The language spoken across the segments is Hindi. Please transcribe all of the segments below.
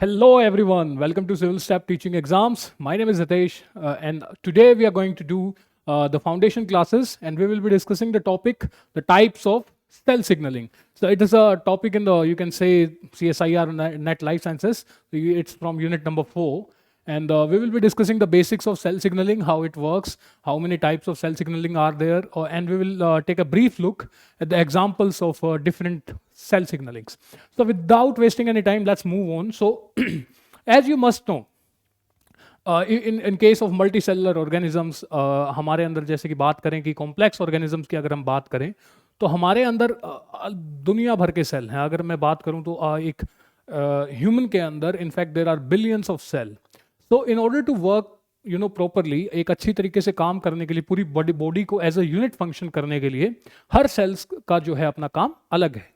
Hello, everyone. Welcome to Civil Step Teaching Exams. My name is Hitesh, and today we are going to do the foundation classes, and we will be discussing the topic, the types of cell signaling. So it is a topic in the you can say CSIR Net Life Sciences. It's from unit number 4, and we will be discussing the basics of cell signaling, how it works, how many types of cell signaling are there, and we will take a brief look at the examples of different cell signalings. So without wasting any time, let's move on. So as you must know, in case of multi cellular organisms हमारे अंदर जैसे कि बात करें कि कॉम्प्लेक्स ऑर्गेनिजम्स की अगर हम बात करें तो हमारे अंदर दुनिया भर के सेल हैं. अगर मैं बात करूं तो एक ह्यूमन के अंदर in fact there are billions of cell. तो in order to work properly, एक अच्छी तरीके से काम करने के लिए, पूरी बॉडी को एज अ यूनिट फंक्शन करने के लिए हर सेल्स का जो है अपना काम अलग है.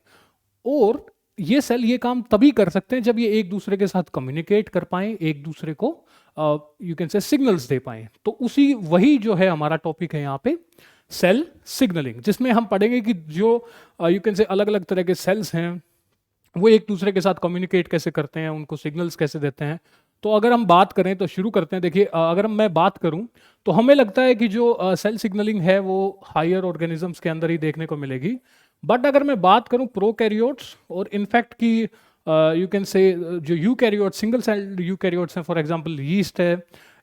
और ये सेल ये काम तभी कर सकते हैं जब ये एक दूसरे के साथ कम्युनिकेट कर पाए, एक दूसरे को यू कैन से सिग्नल्स दे पाए. तो उसी वही जो है हमारा टॉपिक है यहाँ पे, सेल सिग्नलिंग, जिसमें हम पढ़ेंगे कि जो यू कैन से अलग अलग तरह के सेल्स हैं वो एक दूसरे के साथ कम्युनिकेट कैसे करते हैं, उनको सिग्नल्स कैसे देते हैं. तो अगर हम बात करें तो शुरू करते हैं. देखिए, अगर मैं बात करूं तो हमें लगता है कि जो सेल सिग्नलिंग है वो हायर ऑर्गेनिजम्स के अंदर ही देखने को मिलेगी. बट अगर मैं बात करूं प्रोकैरियोट्स और इनफैक्ट की यू कैन से जो यूकैरियोट्स, सिंगल सेल यूकैरियोट्स हैं, फॉर एग्जांपल यीस्ट है,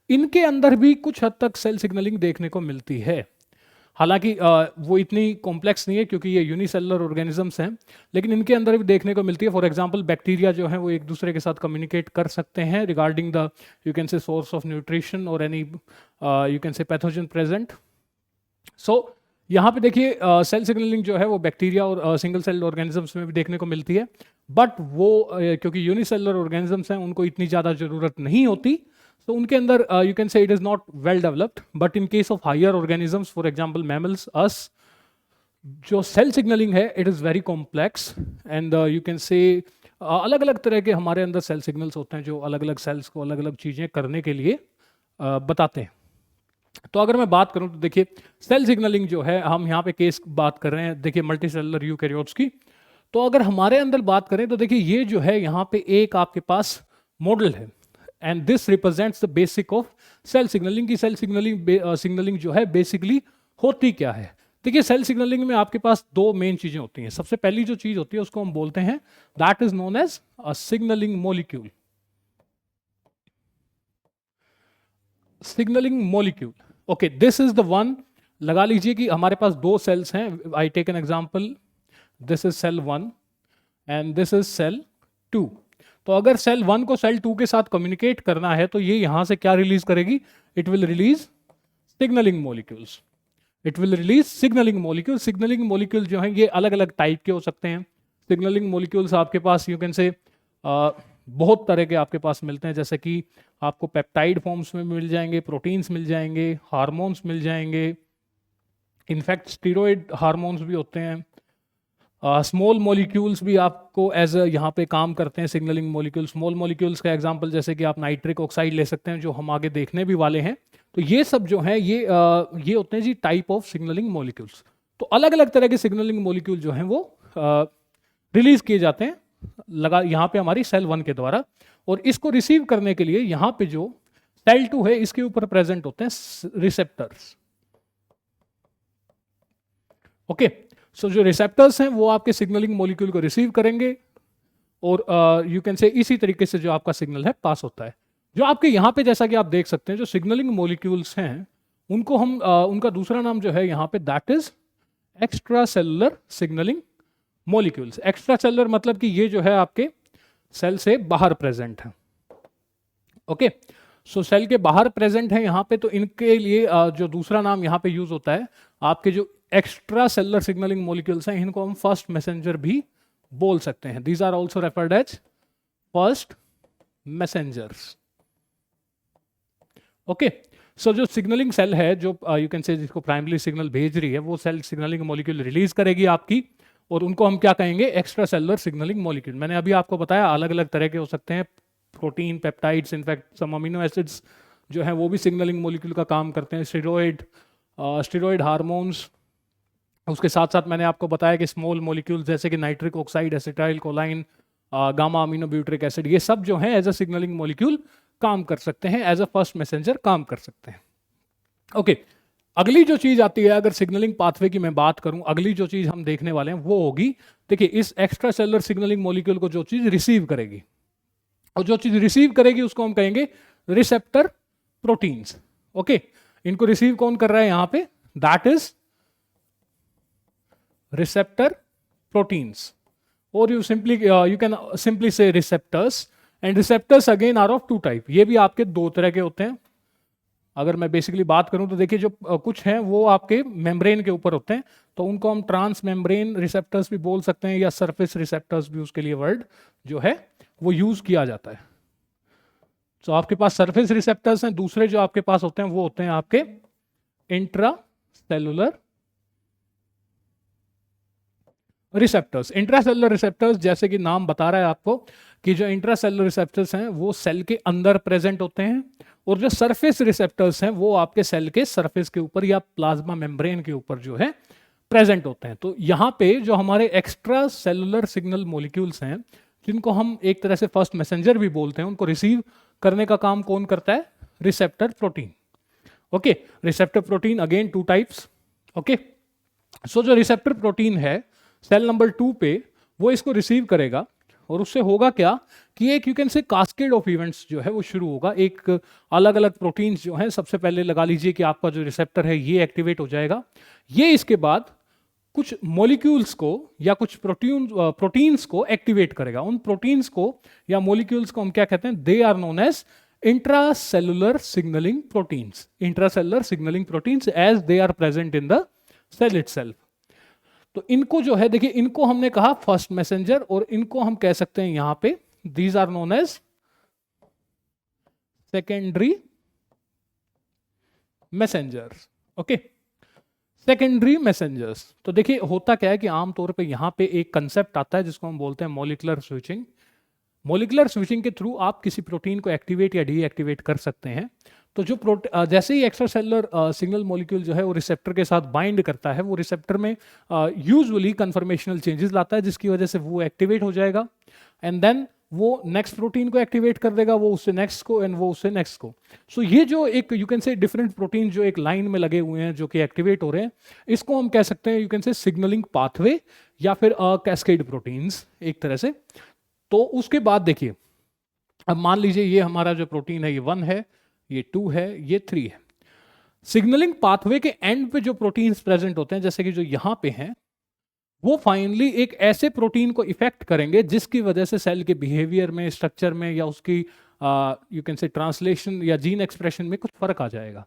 इनके अंदर भी कुछ हद तक सेल सिग्नलिंग देखने को मिलती है. हालांकि वो इतनी कॉम्प्लेक्स नहीं है क्योंकि ये यूनिसेलुलर ऑर्गेनिजम्स हैं, लेकिन इनके अंदर भी देखने को मिलती है. फॉर एग्जांपल बैक्टीरिया जो है वो एक दूसरे के साथ कम्युनिकेट कर सकते हैं regarding the you can say source of nutrition और any you can say pathogen present. So यहाँ पे देखिए सेल सिग्नलिंग जो है वो बैक्टीरिया और सिंगल सेल ऑर्गेनिजम्स में भी देखने को मिलती है. बट वो क्योंकि यूनिसेलुलर ऑर्गेनिजम्स हैं उनको इतनी ज़्यादा ज़रूरत नहीं होती, तो उनके अंदर you can say it is not well developed. But in case of higher organisms, for example mammals, us, जो सेल सिग्नलिंग है it is very complex. And you can say अलग अलग तरह के हमारे अंदर सेल सिग्नल्स होते हैं जो अलग अलग सेल्स को अलग अलग चीज़ें करने के लिए बताते हैं. तो अगर मैं बात करूं तो देखिए सेल सिग्नलिंग जो है, हम यहाँ पे केस बात कर रहे हैं देखिए मल्टी सेलुलर यूकैरियोट्स की. तो अगर हमारे अंदर बात करें तो देखिए ये जो है यहाँ पे एक आपके पास मॉडल है, and this represents the basic of cell signalling. की सेल सिग्नलिंग जो है बेसिकली होती क्या है. देखिए सेल सिग्नलिंग में आपके पास दो मेन चीजें होती हैं. सबसे पहली जो चीज होती है उसको हम बोलते हैं that is known as a signalling molecule. Signalling molecule, okay, this is the one. लगा लीजिए कि हमारे पास दो सेल्स हैं. I take an example, this is cell 1 and this is cell 2. तो अगर सेल 1 को सेल 2 के साथ कम्युनिकेट करना है तो ये यहां से क्या रिलीज करेगी? It will release signalling molecules. It will release signalling molecule. Signalling molecule जो है ये अलग अलग टाइप के हो सकते हैं. सिग्नलिंग मॉलिक्यूल्स आपके पास यू कैन से बहुत तरह के आपके पास मिलते हैं, जैसे कि आपको पेप्टाइड फॉर्म्स में मिल जाएंगे, प्रोटीन्स मिल जाएंगे, हार्मोन्स मिल जाएंगे, इनफैक्ट स्टीरॉयड हार्मोन्स भी होते हैं. स्मॉल मॉलिक्यूल्स भी आपको एज यहाँ पे काम करते हैं सिग्नलिंग मॉलिक्यूल. स्मॉल मॉलिक्यूल्स का एग्जांपल जैसे कि आप नाइट्रिक ऑक्साइड ले सकते हैं जो हम आगे देखने भी वाले हैं. तो ये सब जो है ये होते हैं जी टाइप ऑफ सिग्नलिंग मॉलिक्यूल्स. तो अलग अलग तरह के सिग्नलिंग मॉलिक्यूल जो हैं वो रिलीज किए जाते हैं लगा यहाँ पे हमारी सेल 1 के द्वारा. और इसको रिसीव करने के लिए यहाँ पे जो सेल 2 है इसके ऊपर प्रेजेंट होते हैं रिसेप्टर्स. ओके, सो जो रिसेप्टर्स हैं वो आपके सिग्नलिंग मॉलिक्यूल को रिसीव करेंगे और यू कैन से इसी तरीके से जो आपका सिग्नल है पास होता है. जो आपके यहाँ पे जैसा कि आप देख सकते हैं जो सिग्नलिंग मॉलिक्यूल्स हैं उनको हम उनका दूसरा नाम जो है यहाँ पे that is extra cellular signalling molecules. Extra cellular मतलब कि ये जो है आपके सेल से बाहर प्रेजेंट है. ओके, सो सेल के बाहर प्रेजेंट है यहाँ पे, तो इनके लिए जो दूसरा नाम यहाँ पे यूज होता है, आपके जो एक्स्ट्रा सेलुलर सिग्नलिंग मॉलिक्यूल्स हैं इनको हम फर्स्ट मैसेंजर भी बोल सकते हैं. These are also referred as first messengers. Okay, so जो सिग्नलिंग सेल है जो यू कैन से जिसको प्राइमरी सिग्नल भेज रही है वो सेल सिग्नलिंग मॉलिक्यूल रिलीज करेगी आपकी, और उनको हम क्या कहेंगे? Extra cellular signalling molecule. मैंने अभी आपको बताया अलग अलग तरह के हो सकते हैं, protein, peptides, in fact some amino acids जो है वो भी सिग्नलिंग मॉलिक्यूल का काम करते हैं. Steroid hormones. उसके साथ साथ मैंने आपको बताया कि स्मॉल मॉलिक्यूल्स जैसे कि nitric oxide, acetyl कोलाइन, gamma amino butyric acid, ये सब जो है एज अ सिग्नलिंग मॉलिक्यूल काम कर सकते हैं, एज अ फर्स्ट मैसेंजर काम कर सकते हैं। ओके, अगली जो चीज आती है, अगर सिग्नलिंग पाथवे की मैं बात करूं, अगली जो चीज हम देखने वाले हैं वो होगी, देखिए इस एक्स्ट्रा सेलुलर सिग्नलिंग मॉलिक्यूल को जो चीज रिसीव करेगी, और जो चीज रिसीव करेगी उसको हम कहेंगे रिसेप्टर प्रोटीन्स। ओके, इनको रिसीव कौन कर रहा है यहां पे, दैट इज रिसेप्टर प्रोटीन्स, और you can simply say receptors. And receptors again are of two type, ये भी आपके दो तरह के होते हैं। अगर मैं बेसिकली बात करूं तो देखिए जो कुछ हैं वो आपके मेम्ब्रेन के ऊपर होते हैं, तो उनको हम ट्रांस मेम्ब्रेन रिसेप्टर्स भी बोल सकते हैं, या सरफेस रिसेप्टर्स भी उसके लिए वर्ड जो है वो यूज किया जाता है। तो आपके पास सरफेस रिसेप्टर्स हैं, दूसरे जो आपके पास होते हैं वो होते हैं आपके intra cellular receptors. Intracellular receptors जैसे कि नाम बता रहा है आपको कि जो इंट्रासेलुलर रिसेप्टर्स हैं वो सेल के अंदर प्रेजेंट होते हैं, और जो सरफेस रिसेप्टर्स हैं वो आपके सेल के सरफेस के ऊपर या प्लाज्मा मेम्ब्रेन के ऊपर जो है प्रेजेंट होते हैं। तो यहाँ पे जो हमारे एक्स्ट्रा सेलुलर सिग्नल मॉलिक्यूल्स हैं, जिनको हम एक तरह से फर्स्ट मैसेंजर भी बोलते हैं, उनको रिसीव करने का काम कौन करता है, receptor protein. Okay, receptor protein again two types. Okay, so जो रिसेप्टर प्रोटीन है सेल नंबर 2 पे, वो इसको रिसीव करेगा, और उससे होगा क्या कि एक यू कैन से कास्केड ऑफ इवेंट्स जो है वो शुरू होगा। एक अलग अलग प्रोटीन्स जो हैं, सबसे पहले लगा लीजिए कि आपका जो रिसेप्टर है ये एक्टिवेट हो जाएगा, ये इसके बाद कुछ मॉलिक्यूल्स को या कुछ प्रोटीन्स को एक्टिवेट करेगा। उन प्रोटीन्स को या मॉलिक्यूल्स को हम क्या कहते हैं, they are known as intracellular signalling proteins. Intracellular signalling proteins as they are present in the cell itself. तो इनको जो है देखिए, इनको हमने कहा फर्स्ट मैसेंजर, और इनको हम कह सकते हैं यहां पे these are known as secondary messengers. Okay, secondary messengers. तो देखिए होता क्या है कि आमतौर पे यहां पे एक कंसेप्ट आता है जिसको हम बोलते हैं मॉलिक्यूलर स्विचिंग। मॉलिक्यूलर स्विचिंग के थ्रू आप किसी प्रोटीन को एक्टिवेट या डीएक्टिवेट कर सकते हैं। तो जो जैसे ही एक्स्ट्रा सेलुलर सिग्नल मॉलिक्यूल जो है वो रिसेप्टर के साथ बाइंड करता है, वो रिसेप्टर में यूजुअली कन्फर्मेशनल चेंजेस लाता है, जिसकी वजह से वो एक्टिवेट हो जाएगा, एंड देन वो नेक्स्ट प्रोटीन को एक्टिवेट कर देगा, वो उससे नेक्स्ट को, एंड वो उससे नेक्स्ट को। सो ये जो एक यू कैन से डिफरेंट प्रोटीन जो एक लाइन में लगे हुए हैं जो कि एक्टिवेट हो रहे हैं, इसको हम कह सकते हैं यू कैन से सिग्नलिंग पाथवे या फिर कैस्केड प्रोटीन्स एक तरह से। तो उसके बाद देखिए, अब मान लीजिए ये हमारा जो प्रोटीन है ये 1 है, ये 2 है, ये 3 है। सिग्नलिंग पाथवे के एंड पे जो प्रोटीन्स प्रेजेंट होते हैं, जैसे कि जो यहां पे हैं, वो फाइनली एक ऐसे प्रोटीन को इफेक्ट करेंगे जिसकी वजह से सेल के बिहेवियर में, स्ट्रक्चर में, या उसकी यू कैन से ट्रांसलेशन या जीन एक्सप्रेशन में कुछ फर्क आ जाएगा।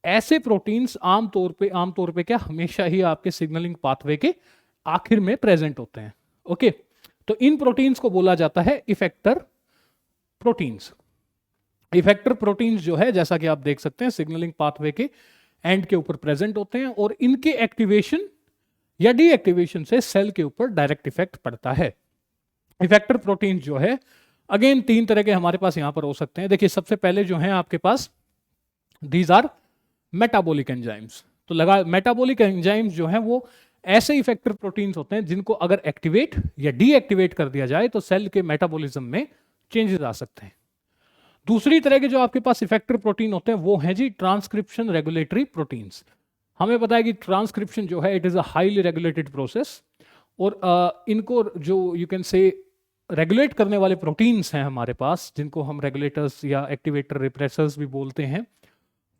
ऐसे प्रोटीन्स आमतौर पे क्या हमेशा ही आपके सिग्नलिंग पाथवे के आखिर में प्रेजेंट होते हैं। ओके, तो इन प्रोटीन्स को बोला जाता है इफेक्टर प्रोटीन्स। इफेक्टर प्रोटीन्स जो है, जैसा कि आप देख सकते हैं, सिग्नलिंग पाथवे के एंड के ऊपर प्रेजेंट होते हैं, और इनके एक्टिवेशन या डीएक्टिवेशन से सेल के ऊपर डायरेक्ट इफेक्ट पड़ता है। इफेक्टर प्रोटीन जो है अगेन 3 तरह के हमारे पास यहां पर हो सकते हैं। देखिए सबसे पहले जो है आपके पास दीज आर मेटाबॉलिक एंजाइम्स। तो लगा मेटाबॉलिक एंजाइम्स जो हैं वो ऐसे इफेक्टर प्रोटीन्स होते हैं जिनको अगर एक्टिवेट या डीएक्टिवेट कर दिया जाए तो सेल के मेटाबॉलिज्म में चेंजेस आ सकते हैं। दूसरी तरह के जो आपके पास इफेक्टर प्रोटीन होते हैं वो हैं जी ट्रांसक्रिप्शन रेगुलेटरी प्रोटीन्स। हमें पता है कि ट्रांसक्रिप्शन जो है it is a highly regulated process, और इनको जो यू कैन से रेगुलेट करने वाले प्रोटीन्स हैं हमारे पास, जिनको हम रेगुलेटर्स या एक्टिवेटर रिप्रेसर्स भी बोलते हैं,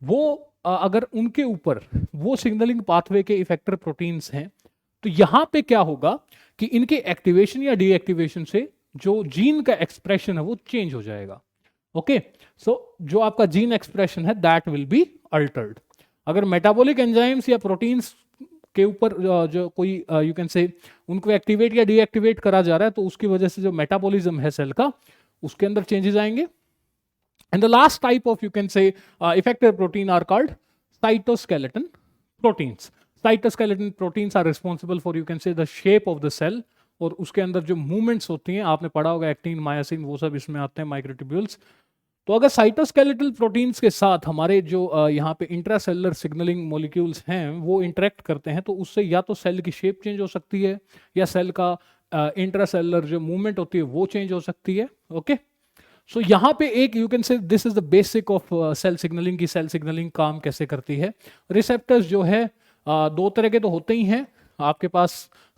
वो अगर उनके ऊपर वो सिग्नलिंग पाथवे के इफेक्टर प्रोटीन्स हैं, तो यहां पे क्या होगा कि इनके एक्टिवेशन या डीएक्टिवेशन से जो जीन का एक्सप्रेशन है वो चेंज हो जाएगा। ओके, सो जो आपका जीन एक्सप्रेशन है दैट विल बी अल्टर्ड। अगर मेटाबॉलिक एंजाइम्स या प्रोटीन्स के ऊपर जो कोई यू कैन से उनको एक्टिवेट या डीएक्टिवेट करा जा रहा है, तो उसकी वजह से जो मेटाबॉलिज्म है सेल का, उसके अंदर चेंजेस आएंगे। And the last type of, you can say, effector protein are called cytoskeleton proteins. Cytoskeleton proteins are responsible for, you can say, the shape of the cell, और उसके अंदर जो मूवमेंट्स होती हैं, आपने पढ़ा होगा एक्टिन, मायोसिन, वो सब इसमें आते हैं, माइक्रोट्यूब्यूल्स। तो अगर साइटोस्केलेटल प्रोटीन्स के साथ हमारे जो यहाँ पे इंट्रासेलुलर सिग्नलिंग मॉलिक्यूल्स हैं वो इंटरेक्ट करते हैं, तो उससे या तो सेल की शेप चेंज हो सकती है, या सेल का इंट्रासेलुलर जो मूवमेंट होती है वो चेंज हो सकती है। ओके, सो यहाँ पे एक you can say this is the basic of cell signalling की सेल सिग्नलिंग काम कैसे करती है। रिसेप्टर्स जो है दो तरह के तो होते ही हैं, आपके पास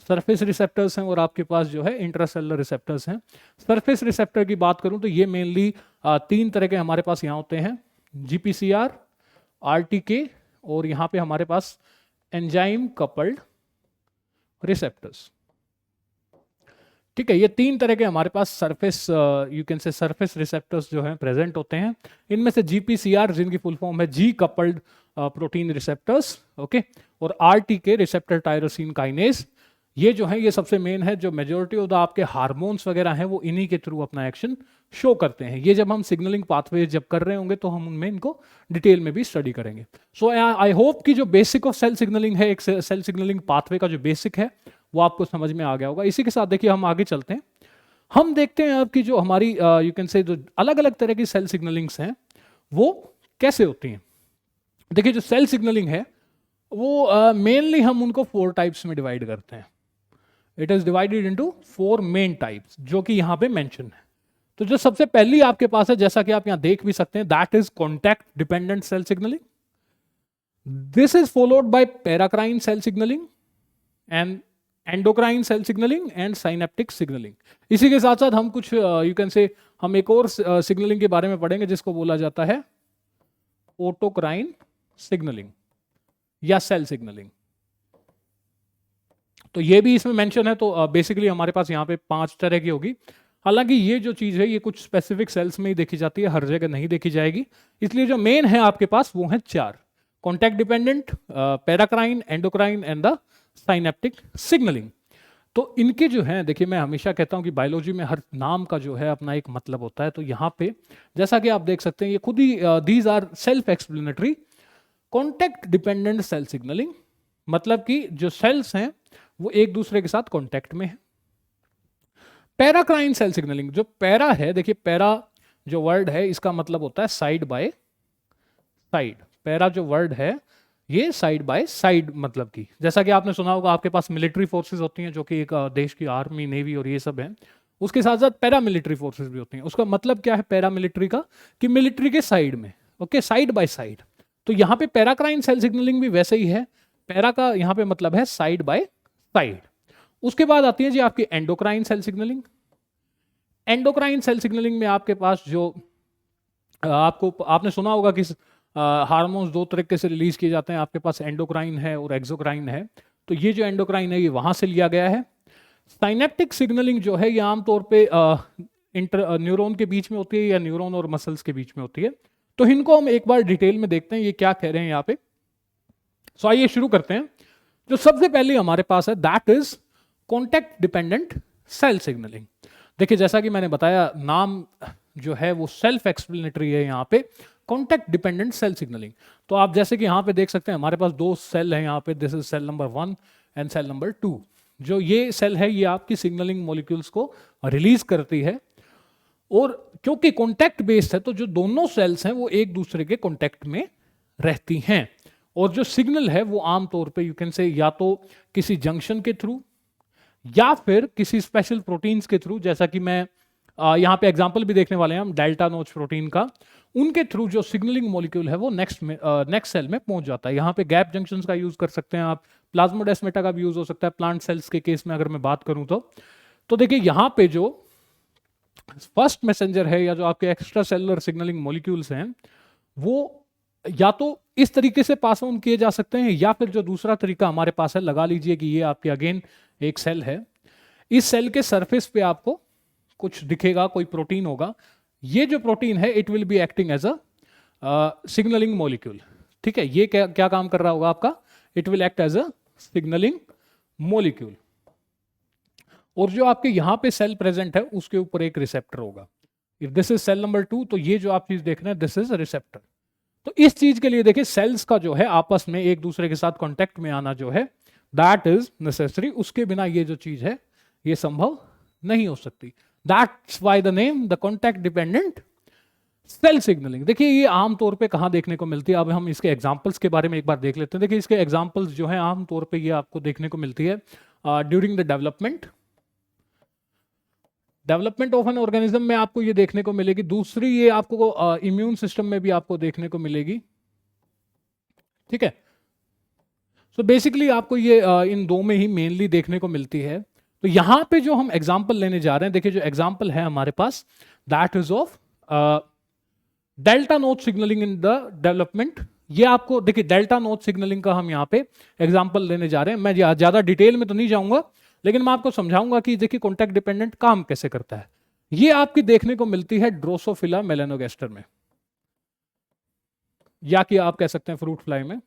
सरफेस रिसेप्टर्स हैं और आपके पास जो है इंट्रासेलुलर रिसेप्टर्स हैं। सरफेस रिसेप्टर की बात करूं तो ये मेनली तीन तरह के हमारे पास यहाँ होते हैं, GPCR, RTK और यहाँ पे हमारे पास एंजाइम कपल्ड रिसेप्टर्स। ठीक है, ये तीन तरह के हमारे पास surface you can say surface receptors जो हैं प्रेजेंट होते हैं। इनमें से GPCR जिनकी फुल फॉर्म है जी कपल्ड प्रोटीन रिसेप्टर्स, ओके, और RTK रिसेप्टर टायरोसिन काइनेज, ये जो है ये सबसे मेन है। जो मेजोरिटी ऑफ द आपके हार्मोन्स वगैरह हैं वो इन्हीं के थ्रू अपना एक्शन शो करते हैं। ये जब हम सिग्नलिंग पाथवे जब कर रहे होंगे तो हम उनमें इनको डिटेल में भी स्टडी करेंगे। सो आई होप कि जो बेसिक ऑफ सेल सिग्नलिंग है, एक सेल सिग्नलिंग पाथवे का जो बेसिक है वो आपको समझ में आ गया होगा। इसी के साथ देखिए हम आगे चलते हैं, हम देखते हैं आपकी जो हमारी यू कैन से जो अलग अलग तरह की सेल सिग्नलिंग्स हैं वो कैसे होती हैं। देखिए जो सेल सिग्नलिंग है वो मेनली हम उनको 4 टाइप्स में डिवाइड करते हैं। It is divided into 4 main types जो कि यहां पे मेंशन है। तो जो सबसे पहली आपके पास है, जैसा कि आप यहां देख भी सकते हैं, that is contact dependent cell signalling. This is followed by paracrine cell signalling and endocrine cell signalling and synaptic signalling. इसी के साथ साथ हम कुछ यू कैन से हम एक और सिग्नलिंग के बारे में पढ़ेंगे जिसको बोला जाता है ऑटोक्राइन सिग्नलिंग या सेल सिग्नलिंग। तो ये भी इसमें मेंशन है। तो बेसिकली हमारे पास यहाँ पे 5 तरह की होगी। हालांकि ये जो चीज है ये कुछ स्पेसिफिक सेल्स में ही देखी जाती है, हर जगह नहीं देखी जाएगी। इसलिए जो मेन है आपके पास वो है 4, contact dependent, paracrine, endocrine and the synaptic signalling. तो इनके जो है देखिए, मैं हमेशा कहता हूं कि बायोलॉजी में हर नाम का जो है अपना एक मतलब होता है। तो यहाँ पे जैसा कि आप देख सकते हैं ये खुद ही these are self explanatory. Contact dependent cell signalling मतलब कि जो सेल्स हैं वो एक दूसरे के साथ कॉन्टैक्ट में है। पैराक्राइन सेल सिग्नलिंग, जो पैरा है, देखिए पैरा जो वर्ड है इसका मतलब होता है साइड बाय साइड। पैरा जो वर्ड है ये साइड बाय साइड मतलब की, जैसा कि आपने सुना होगा आपके पास मिलिट्री फोर्सेस होती हैं जो कि एक देश की आर्मी, नेवी और ये सब है। उसके साथ साथ पैरामिलिट्री फोर्सेस भी होती हैं। उसका मतलब क्या है पैरामिलिट्री का, कि मिलिट्री के साइड में, ओके, साइड बाय साइड। तो यहाँ पे पैराक्राइन सेल सिग्नलिंग भी वैसे ही है। पैरा का यहाँ पे मतलब है साइड बाय साइड। उसके बाद आती है जी आपकी endocrine cell signalling. Endocrine cell signalling में आपके पास जो आपने सुना होगा कि हार्मोन्स 2 तरीके से रिलीज किए जाते हैं, आपके पास एंडोक्राइन है और एक्सोक्राइन है। तो ये जो एंडोक्राइन है ये वहां से लिया गया है। साइनेप्टिक सिग्नलिंग जो है ये आमतौर पे न्यूरॉन के बीच में होती है या न्यूरॉन और मसल्स के बीच में होती है। तो इनको हम एक बार डिटेल में देखते हैं ये क्या कह रहे हैं यहाँ पे। सो आइए शुरू करते हैं। जो सबसे पहले हमारे पास है that is contact dependent cell signalling. देखिए जैसा कि मैंने बताया, नाम जो है वो सेल्फ एक्सप्लेनेटरी है यहाँ पे, कॉन्टैक्ट डिपेंडेंट सेल सिग्नलिंग। तो आप जैसे कि यहाँ पे देख सकते हैं हमारे पास 2 सेल हैं यहाँ पे, this is cell number 1 and cell number 2। जो ये सेल है ये आपकी सिग्नलिंग मॉलिक्यूल्स को रिलीज करती है। और क्योंकि कॉन्टैक्ट बेस्ड है तो जो दोनों सेल्स हैं वो एक दूसरे के कॉन्टैक्ट में रहती हैं। और जो सिग्नल है वो आमतौर पे यू कैन से या तो किसी जंक्शन के थ्रू या फिर किसी स्पेशल प्रोटीन्स के थ्रू, जैसा कि मैं यहाँ पे एग्जांपल भी देखने वाले हैं हम डेल्टा नोच प्रोटीन का, उनके थ्रू जो सिग्नलिंग मॉलिक्यूल है वो नेक्स्ट सेल में पहुंच जाता है। यहाँ पे गैप जंक्शंस का यूज कर सकते हैं आप, प्लाज्मोडेस्माटा का भी यूज हो सकता है प्लांट सेल्स के केस में अगर मैं बात करूं तो देखिए यहाँ पे जो फर्स्ट मैसेंजर है या जो आपके एक्स्ट्रा सेलुलर सिग्नलिंग मॉलिक्यूल्स हैं वो या तो इस तरीके से पास ऑन किए जा सकते हैं या फिर जो दूसरा तरीका हमारे पास है, लगा लीजिए कि ये आपके अगेन एक सेल है, इस सेल के सरफेस पे आपको कुछ दिखेगा, कोई प्रोटीन होगा। ये जो प्रोटीन है it will be acting as a signalling molecule. ठीक है, ये क्या काम कर रहा होगा आपका, it will act as a signalling molecule. और जो आपके यहाँ पे सेल प्रेजेंट है उसके ऊपर एक रिसेप्टर होगा। If this is cell number 2 तो ये जो आप चीज देख रहे हैं दिस इज रिसेप्टर। तो इस चीज के लिए देखिए सेल्स का जो है आपस में एक दूसरे के साथ कांटेक्ट में आना जो है दैट इज नेसेसरी। उसके बिना ये जो चीज है ये संभव नहीं हो सकती। That's why the name the contact dependent cell signalling. देखिए ये आमतौर पे कहाँ देखने को मिलती है, अब हम इसके एग्जांपल्स के बारे में एक बार देख लेते हैं। देखिए इसके एग्जांपल्स जो है आमतौर पे ये आपको देखने को मिलती है during the development, development of an organism में आपको ये देखने को मिलेगी। दूसरी ये आपको इम्यून सिस्टम में भी आपको देखने को मिलेगी, ठीक है। सो बेसिकली आपको ये इन दो में ही मेनली देखने को मिलती है। तो यहां पे जो हम एग्जांपल लेने जा रहे हैं, देखिए जो एग्जांपल है हमारे पास, दैट इज ऑफ डेल्टा नोच सिग्नलिंग इन द डेवलपमेंट। ये आपको देखिए डेल्टा नोच सिग्नलिंग का हम यहाँ पे एग्जांपल लेने जा रहे हैं। मैं ज्यादा डिटेल में तो नहीं जाऊंगा, लेकिन मैं आपको समझाऊंगा कि देखिए कॉन्टैक्ट डिपेंडेंट काम कैसे करता है। ये आपकी देखने को मिलती है ड्रोसोफिला मेलानोगास्टर में, या कि आप कह सकते हैं फ्रूट फ्लाई में।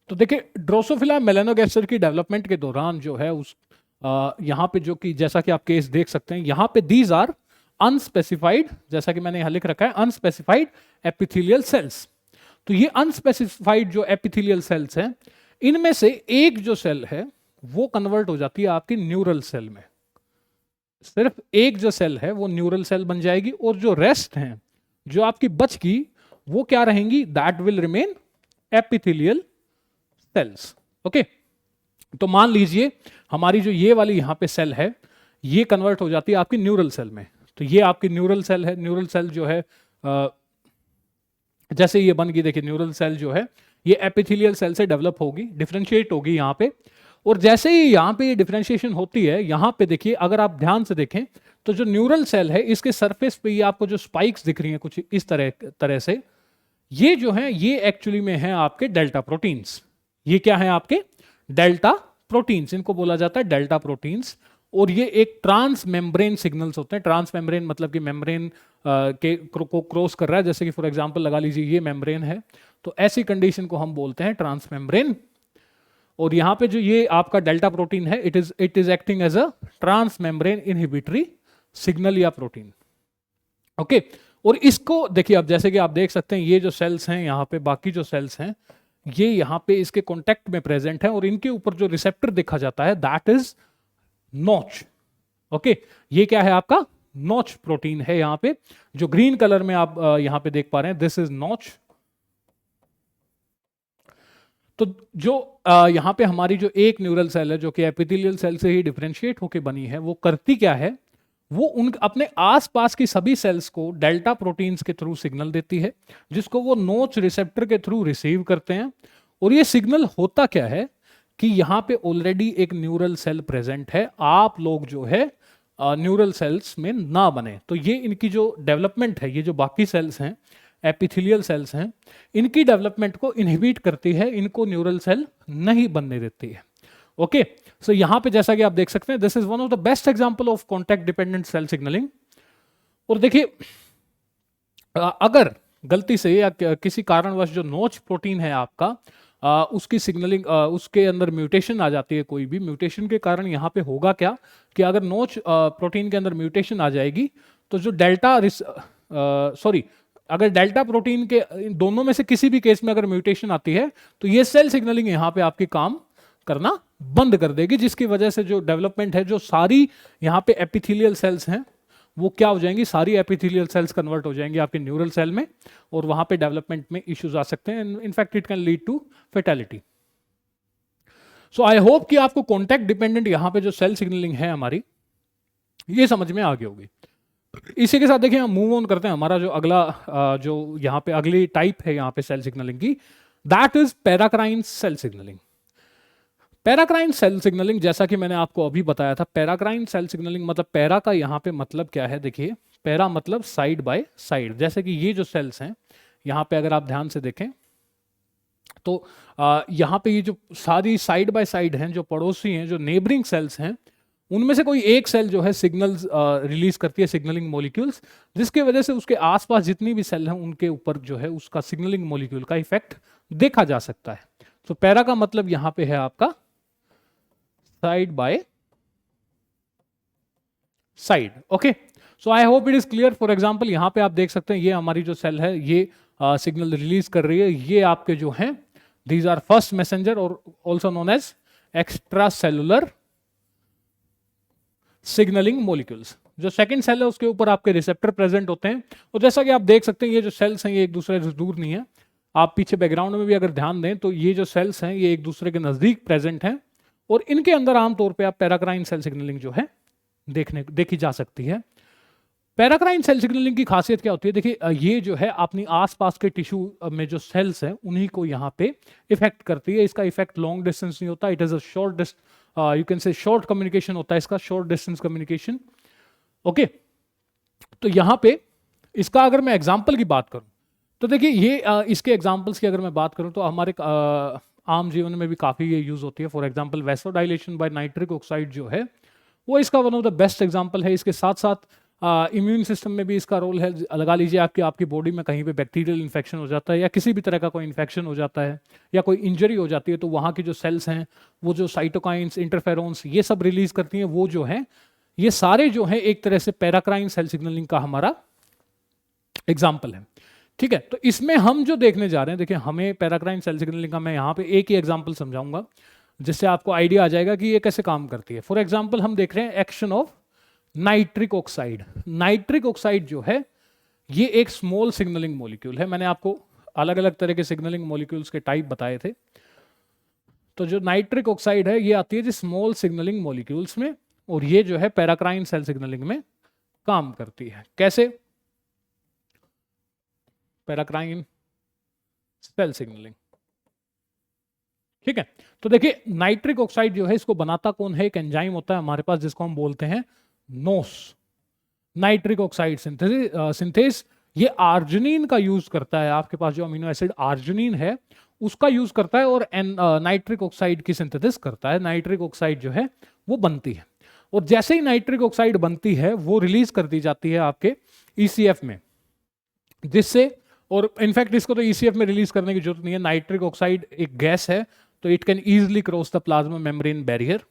तो देखिए ड्रोसोफिला मेलानोगास्टर की डेवलपमेंट के दौरान जो है उस यहाँ पे जो कि जैसा कि आप केस देख सकते हैं, यहाँ पे दीज आर अनस्पेसिफाइड, जैसा कि मैंने यहां लिख रखा है अनस्पेसिफाइड एपिथेलियल सेल्स। तो ये अनस्पेसिफाइड जो एपिथेलियल सेल्स हैं, इनमें से एक जो सेल है वो कन्वर्ट हो जाती है आपकी न्यूरल सेल में। सिर्फ एक जो सेल है वो न्यूरल सेल बन जाएगी, और जो रेस्ट हैं जो आपकी बच की वो क्या रहेंगी, that will remain epithelial cells. Okay, तो मान लीजिए हमारी जो ये वाली यहां पे सेल है ये कन्वर्ट हो जाती है आपकी न्यूरल सेल में। तो ये आपकी न्यूरल सेल है। न्यूरल सेल जो है जैसे ये बन गई, देखिए न्यूरल सेल जो है ये एपिथेलियल सेल से डेवलप होगी, डिफरेंशिएट होगी यहाँ पे। और जैसे ही यहाँ पे ये डिफरेंशिएशन होती है, यहाँ पे देखिए अगर आप ध्यान से देखें तो जो न्यूरल सेल है इसके सरफेस पे ये आपको जो स्पाइक्स दिख रही हैं कुछ इस तरह से, ये जो है ये एक्चुअली में है आपके डेल्टा प्रोटीन्स। ये क्या है आपके डेल्टा प्रोटीन्स, इनको बोला जाता है डेल्टा प्रोटीन्स। और ये एक ट्रांस मेम्ब्रेन सिग्नल्स होते हैं। ट्रांस मेम्ब्रेन मतलब कि मेम्ब्रेन को क्रॉस कर रहा है, जैसे कि फॉर एग्जांपल लगा लीजिए ये मेम्ब्रेन है, तो ऐसी कंडीशन को हम बोलते हैं ट्रांस मेम्ब्रेन। और यहाँ पे जो ये आपका डेल्टा प्रोटीन है, it is acting as a transmembrane inhibitory signal या प्रोटीन। ओके, और इसको देखिए अब जैसे कि आप देख सकते हैं ये जो सेल्स हैं यहाँ पे, बाकी जो सेल्स हैं ये यहाँ पे इसके कॉन्टेक्ट में प्रेजेंट है, और इनके ऊपर जो रिसेप्टर देखा जाता है दैट इज नॉच। ओके, ये क्या है आपका नॉच प्रोटीन है यहाँ पे, जो ग्रीन कलर में आप यहाँ पे देख पा रहे हैं, दिस इज नॉच। तो जो यहाँ पे हमारी जो एक न्यूरल सेल है जो कि एपिथेलियल सेल से ही डिफरेंशिएट होकर बनी है, वो करती क्या है, वो उन अपने आसपास की सभी सेल्स को डेल्टा प्रोटीन्स के थ्रू सिग्नल देती है, जिसको वो नोच रिसेप्टर के थ्रू रिसीव करते हैं। और ये सिग्नल होता क्या है कि यहाँ पे ऑलरेडी एक न्यूरल सेल प्रेजेंट है, आप लोग जो है न्यूरल सेल्स में ना बने। तो ये इनकी जो डेवलपमेंट है, ये जो बाकी सेल्स हैं एपिथेलियल सेल्स हैं, इनकी डेवलपमेंट को इनहिबिट करती है, इनको न्यूरल सेल नहीं बनने देती है। ओके, सो यहां पे जैसा कि आप देख सकते हैं, this is one of the best example of contact dependent cell signalling. और देखिए अगर गलती से या किसी कारणवश जो नोच प्रोटीन है आपका, उसकी सिग्नलिंग उसके अंदर म्यूटेशन आ जाती है, कोई भी म्यूटेशन के कारण यहाँ पे होगा क्या कि अगर नोच प्रोटीन के अंदर म्यूटेशन आ जाएगी, तो जो अगर डेल्टा प्रोटीन के दोनों में से किसी भी केस में अगर म्यूटेशन आती है, तो ये सेल सिग्नलिंग यहाँ पे आपकी काम करना बंद कर देगी, जिसकी वजह से जो डेवलपमेंट है, जो सारी यहाँ पे एपिथेलियल सेल्स हैं वो क्या हो जाएंगी, सारी एपिथेलियल सेल्स कन्वर्ट हो जाएंगी आपके न्यूरल सेल में, और वहां पे डेवलपमेंट में इश्यूज आ सकते हैं। In fact it can lead to fatality. So I hope कि आपको कॉन्टैक्ट डिपेंडेंट यहां पे जो सेल सिग्नलिंग है हमारी, ये समझ में आ गई होगी। इसी के साथ देखिए हम मूव ऑन करते हैं। हमारा जो अगला जो यहाँ पे अगली टाइप है यहाँ पे सेल सिग्नलिंग की, that is paracrine cell signalling. Paracrine cell signalling, जैसा कि मैंने आपको अभी बताया था, पैराक्राइन सेल सिग्नलिंग मतलब पैरा का यहाँ पे मतलब क्या है, देखिए पैरा मतलब साइड बाय साइड। जैसे कि ये जो सेल्स हैं यहाँ पे अगर आप ध्यान से देखें तो यहाँ पे ये जो सारी साइड बाय साइड हैं, जो पड़ोसी हैं, जो नेबरिंग सेल्स हैं, उनमें से कोई एक सेल जो है सिग्नल्स रिलीज करती है, सिग्नलिंग मॉलिक्यूल्स, जिसके वजह से उसके आसपास जितनी भी सेल हैं उनके ऊपर जो है उसका सिग्नलिंग मॉलिक्यूल का इफेक्ट देखा जा सकता है। तो पैरा का मतलब यहां पे है आपका side by side. Okay, so I hope it is clear. For example यहां पे आप देख सकते हैं ये हमारी जो सेल है ये सिग्नल रिलीज कर रही है। ये आपके जो हैं दीज आर फर्स्ट मैसेंजर और also known as extracellular signalling molecules. जो सेकंड सेल है उसके ऊपर आपके रिसेप्टर प्रेजेंट होते हैं, और जैसा कि आप देख सकते हैं ये जो सेल्स हैं ये एक दूसरे से दूर नहीं है। आप पीछे बैकग्राउंड में भी अगर ध्यान दें तो ये जो सेल्स हैं ये एक दूसरे के नजदीक प्रेजेंट हैं, और इनके अंदर आमतौर पे आप पैराक्राइन सेल सिग्नलिंग जो है देखी जा सकती है। पैराक्राइन सेल सिग्नलिंग की खासियत क्या होती है, देखिए ये जो है अपनी आसपास के टिश्यू में जो सेल्स हैं उन्हीं को यहाँ पे इफेक्ट करती है। इसका इफेक्ट लॉन्ग डिस्टेंस नहीं होता, it is a short you can से शॉर्ट कम्युनिकेशन होता है इसका, शॉर्ट डिस्टेंस कम्युनिकेशन। ओके, तो यहाँ पे इसका अगर मैं एग्जाम्पल की बात करूं तो देखिए ये इसके एग्जाम्पल्स की अगर मैं बात करूं तो हमारे आम जीवन में भी काफ़ी ये यूज़ होती है। For example vasodilation by nitric oxide जो है वो इसका one of the best example है। इसके साथ साथ इम्यून सिस्टम में भी इसका रोल है। लगा लीजिए आपकी बॉडी में कहीं पे बैक्टीरियल इन्फेक्शन हो जाता है या किसी भी तरह का कोई इन्फेक्शन हो जाता है या कोई इंजरी हो जाती है, तो वहाँ की जो सेल्स हैं वो जो साइटोकाइंस, इंटरफेरोन्स ये सब रिलीज करती हैं, वो जो है ये सारे जो है एक तरह से पैराक्राइन सेल सिग्नलिंग का हमारा एग्जाम्पल है। ठीक है, तो इसमें हम जो देखने जा रहे हैं, देखिए हमें पैराक्राइन सेल सिग्नलिंग का मैं यहाँ पे एक ही एग्जाम्पल समझाऊंगा जिससे आपको आइडिया आ जाएगा कि ये कैसे काम करती है। फॉर एग्जाम्पल हम देख रहे हैं action of nitric oxide. Nitric oxide जो है ये एक स्मॉल सिग्नलिंग मॉलिक्यूल है। मैंने आपको अलग अलग तरह के सिग्नलिंग मॉलिक्यूल्स के टाइप बताए थे। तो जो नाइट्रिक ऑक्साइड है ये आती है जी स्मॉल सिग्नलिंग मॉलिक्यूल्स में, और ये जो है पैराक्राइन सेल सिग्नलिंग में काम करती है। कैसे? Paracrine cell signalling. ठीक है, तो देखिए नाइट्रिक ऑक्साइड जो है इसको बनाता कौन है? एक एंजाइम होता है हमारे पास जिसको हम बोलते हैं नोस, नाइट्रिक ऑक्साइड सिंथेस। ये आर्जिनिन का यूज करता है। आपके पास जो अमीनो एसिड आर्जिनिन है उसका यूज करता है और नाइट्रिक ऑक्साइड की सिंथेसिस करता है। नाइट्रिक ऑक्साइड जो है वो बनती है, और जैसे ही नाइट्रिक ऑक्साइड बनती है वो रिलीज कर दी जाती है आपके ईसीएफ में, जिससे, और इनफैक्ट इसको तो ईसीएफ में रिलीज करने की जरूरत नहीं है। नाइट्रिक ऑक्साइड एक गैस है तो it can easily cross the plasma membrane barrier.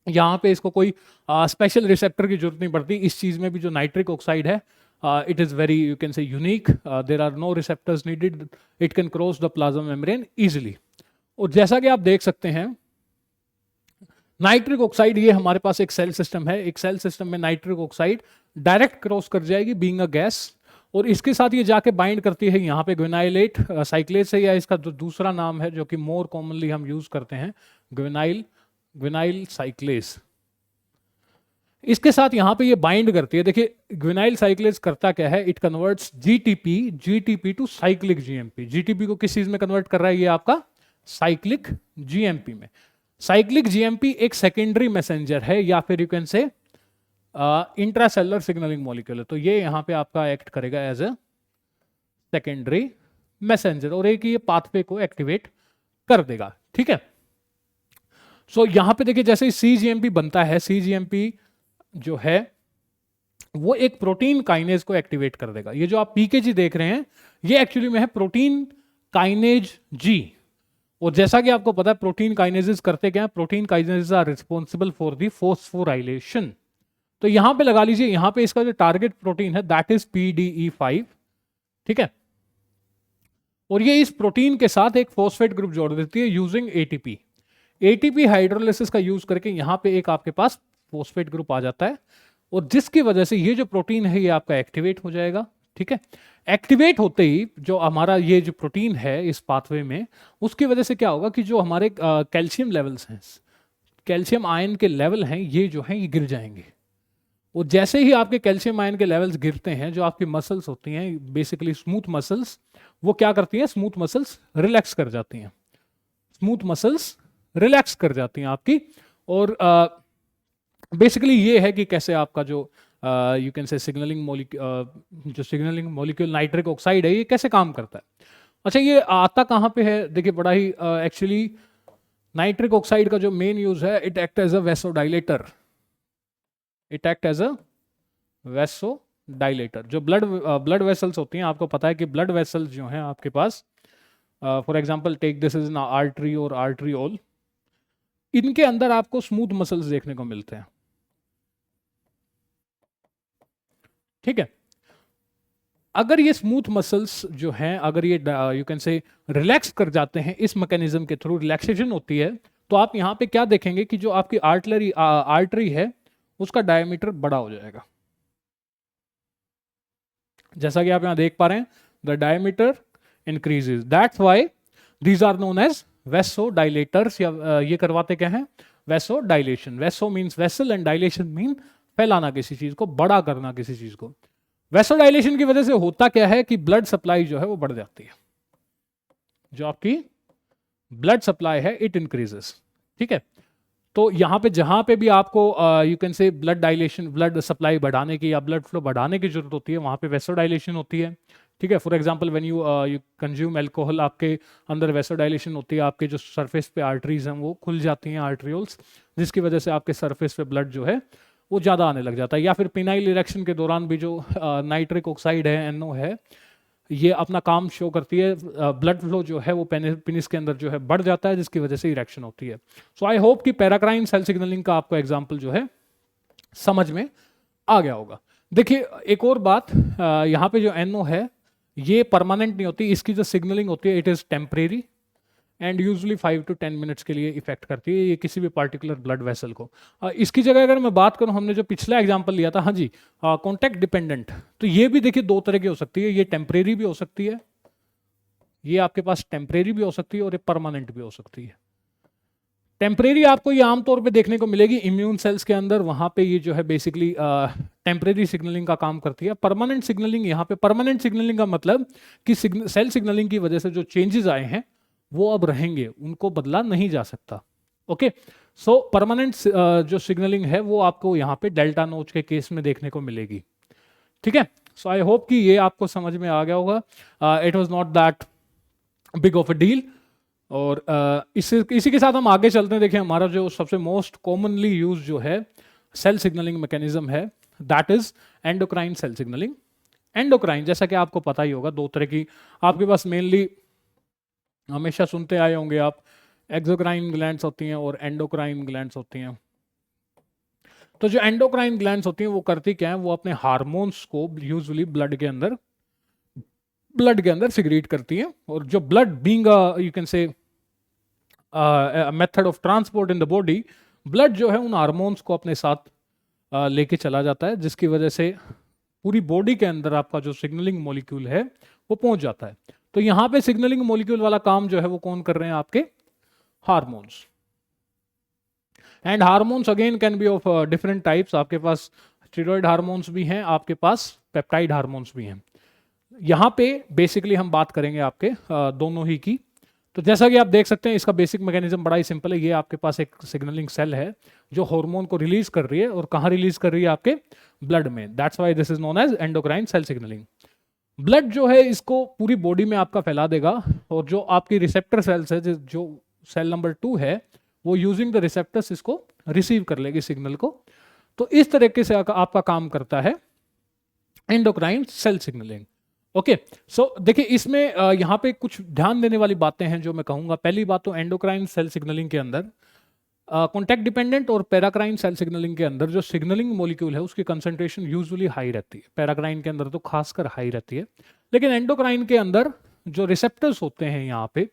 यहाँ पे इसको कोई स्पेशल रिसेप्टर की जरूरत नहीं पड़ती। इस चीज में भी जो नाइट्रिक ऑक्साइड है it is very, you can say unique, there are no receptors needed, it can cross the plasma membrane easily. और जैसा कि आप देख सकते हैं नाइट्रिक ऑक्साइड, ये हमारे पास एक सेल सिस्टम है। एक सेल सिस्टम में नाइट्रिक ऑक्साइड डायरेक्ट क्रॉस कर जाएगी बीइंग अ गैस, और इसके साथ ये जाके बाइंड करती है यहाँ पे ग्विनाइलेट साइक्लेज से, या इसका जो दूसरा नाम है जो कि मोर कॉमनली हम यूज करते हैं ग्विनाइल साइक्लेज। इसके साथ यहाँ पे ये बाइंड करती है। देखिए ग्विनाइल साइक्लेज करता क्या है, it converts GTP to cyclic GMP. GTP को किस चीज में कन्वर्ट कर रहा है? ये आपका साइक्लिक जीएमपी में। साइक्लिक जीएमपी एक सेकेंडरी मैसेंजर है, या फिर यू कैन से इंट्रासेलुलर सिग्नलिंग मॉलिक्यूल है। तो ये यहाँ पे आपका एक्ट करेगा एज ए सेकेंडरी मैसेंजर, और एक ये पाथवे को एक्टिवेट कर देगा। ठीक है, सो यहां पे देखिए जैसे सीजीएमपी बनता है, सीजीएमपी जो है वो एक प्रोटीन काइनेज को एक्टिवेट कर देगा। ये जो आप पीकेजी देख रहे हैं ये एक्चुअली में है प्रोटीन काइनेज जी। और जैसा कि आपको पता है प्रोटीन काइनेजेस करते क्या है? Protein kinases are responsible for the phosphorylation. तो यहां पे लगा लीजिए, यहां पे इसका जो टारगेट प्रोटीन है दैट इज PDE5। ठीक है, और ये इस प्रोटीन के साथ एक फॉस्फेट ग्रुप जोड़ देती है यूजिंग एटीपी। एटीपी हाइड्रोलिसिस का यूज करके यहाँ पे एक आपके पास फॉस्फेट ग्रुप आ जाता है, और जिसकी वजह से ये जो प्रोटीन है ये आपका एक्टिवेट हो जाएगा। ठीक है, एक्टिवेट होते ही जो हमारा ये जो प्रोटीन है इस पाथवे में, उसकी वजह से क्या होगा कि जो हमारे कैल्शियम लेवल्स हैं, कैल्शियम आयन के लेवल हैं, ये जो हैं ये गिर जाएंगे। और जैसे ही आपके कैल्शियम आयन के लेवल्स गिरते हैं, जो आपकी मसल्स होती हैं बेसिकली स्मूथ मसल्स, वो क्या करती हैं? स्मूथ मसल्स रिलैक्स कर जाती हैं। स्मूथ मसल्स रिलैक्स कर जाती हैं आपकी। और बेसिकली ये है कि कैसे आपका जो यू कैन से सिग्नलिंग मॉलिक्यूल नाइट्रिक ऑक्साइड है ये कैसे काम करता है। अच्छा, ये आता कहाँ पे है? देखिए बड़ा ही एक्चुअली नाइट्रिक ऑक्साइड का जो मेन यूज है, it act as a vasodilator. It act as a vasodilator. जो ब्लड वेसल्स होती हैं, आपको पता है कि ब्लड वेसल्स जो हैं आपके पास, for example take this is an artery और आर्टरियोल, इनके अंदर आपको स्मूथ मसल्स देखने को मिलते हैं। ठीक है, अगर ये स्मूथ मसल्स जो हैं, अगर ये यू कैन से रिलैक्स कर जाते हैं इस मैकेनिज्म के थ्रू, रिलैक्सेशन होती है, तो आप यहां पे क्या देखेंगे कि जो आपकी आर्टरी है उसका डायमीटर बड़ा हो जाएगा। जैसा कि आप यहां देख पा रहे हैं, the diameter increases, that's why these are known as vasodilators, या ये करवाते क्या हैं, vasodilation. Vaso means vessel and dilation mean फैलाना किसी चीज को, बड़ा करना किसी चीज को। वेसो डायलेशन की वजह से होता क्या है कि ब्लड सप्लाई जो है वो बढ़ जाती है, जो आपकी ब्लड सप्लाई है इट इंक्रीजेस। ठीक है, तो यहाँ पे जहाँ पे भी आपको यू कैन से ब्लड डायलेशन, ब्लड सप्लाई बढ़ाने की या ब्लड फ्लो बढ़ाने की जरूरत होती है, वहाँ पे वेसो डायलेशन होती है। ठीक है, for example when you consume alcohol, आपके अंदर वेसो डायलेशन होती है, आपके जो सरफेस पे आर्टरीज हैं वो खुल जाती हैं, आर्ट्रियोल्स, जिसकी वजह से आपके सरफेस पे ब्लड जो है वो ज़्यादा आने लग जाता है। या फिर पिनाइल इरेक्शन के दौरान भी जो नाइट्रिक ऑक्साइड है, NO है, ये अपना काम शो करती है, ब्लड फ्लो जो है वो पेनिस के अंदर जो है बढ़ जाता है, जिसकी वजह से इरेक्शन होती है। सो आई होप कि पैराक्राइन सेल सिग्नलिंग का आपको एग्जांपल जो है समझ में आ गया होगा। देखिए एक और बात, यहाँ पे जो NO है ये परमानेंट नहीं होती, इसकी जो सिग्नलिंग होती है it is temporary and usually 5 to 10 minutes के लिए इफेक्ट करती है ये किसी भी पार्टिकुलर ब्लड वेसल को। इसकी जगह अगर मैं बात करूं, हमने जो पिछला एग्जांपल लिया था, हाँ जी, कॉन्टैक्ट डिपेंडेंट, तो ये भी देखिए दो तरह की हो सकती है, ये टेम्परेरी भी हो सकती है, ये आपके पास टेम्परेरी भी हो सकती है और ये परमानेंट भी हो सकती है। टेम्परेरी आपको ये आमतौर पे देखने को मिलेगी इम्यून सेल्स के अंदर, वहां पे ये जो है बेसिकली टेम्परेरी सिग्नलिंग का काम करती है। परमानेंट सिग्नलिंग, यहाँ पे परमानेंट सिग्नलिंग का मतलब कि सेल सिग्नलिंग की वजह से जो चेंजेस आए हैं वो अब रहेंगे, उनको बदला नहीं जा सकता। ओके, सो परमानेंट जो सिग्नलिंग है वो आपको यहाँ पे डेल्टा नोच के केस में देखने को मिलेगी। ठीक है, सो आई होप कि ये आपको समझ में आ गया होगा। It was not that big of a deal. और इसी के साथ हम आगे चलते हैं। देखिए हमारा जो सबसे मोस्ट कॉमनली यूज जो है सेल सिग्नलिंग मैकेनिज्म है, that is endocrine cell signalling. Endocrine, जैसा कि आपको पता ही होगा, दो तरह की आपके पास मेनली हमेशा सुनते आए होंगे आप, एक्सोक्राइन ग्लैंड्स होती हैं और एंडोक्राइन ग्लैंड्स होती हैं। तो जो एंडोक्राइन ग्लैंड्स होती हैं वो करती क्या है, वो अपने हार्मोन्स को यूजुअली ब्लड के अंदर सिक्रीट करती हैं। और जो ब्लड बीइंग यू कैन से method of transport in the body, blood जो है उन हार्मोन्स को अपने साथ लेके चला जाता है, जिसकी वजह से पूरी बॉडी के अंदर आपका जो सिग्नलिंग मॉलिक्यूल है वो पहुंच जाता है। तो यहाँ पे सिग्नलिंग मॉलिक्यूल वाला काम जो है वो कौन कर रहे हैं, आपके hormones. And hormones again can be of different types, आपके पास स्टेरॉइड हार्मोन्स भी हैं, आपके पास पेप्टाइड हार्मोन्स भी हैं। यहाँ पे बेसिकली हम बात करेंगे आपके दोनों ही की। तो जैसा कि आप देख सकते हैं इसका बेसिक मैकेनिज्म बड़ा ही सिंपल है। ये आपके पास एक सिग्नलिंग सेल है जो हार्मोन को रिलीज कर रही है, और कहाँ रिलीज कर रही है, आपके ब्लड में। That's why this is known as endocrine cell signalling. Blood जो है इसको पूरी बॉडी में आपका फैला देगा, और जो आपकी रिसेप्टर सेल्स है, जो सेल नंबर 2 है, वो यूजिंग द रिसेप्टर्स इसको रिसीव कर लेगी सिग्नल को। तो इस तरीके से आपका काम करता है एंडोक्राइन सेल सिग्नलिंग। ओके, सो देखिए इसमें यहाँ पे कुछ ध्यान देने वाली बातें हैं जो मैं कहूंगा। पहली बात तो एंडोक्राइन सेल सिग्नलिंग के अंदर कॉन्टैक्ट डिपेंडेंट और पैराक्राइन सेल सिग्नलिंग के अंदर जो सिग्नलिंग मॉलिक्यूल है उसकी कंसंट्रेशन यूजुअली हाई रहती है। पैराक्राइन के अंदर तो खासकर हाई रहती है, लेकिन एंडोक्राइन के अंदर जो रिसेप्टर्स होते हैं यहाँ पे,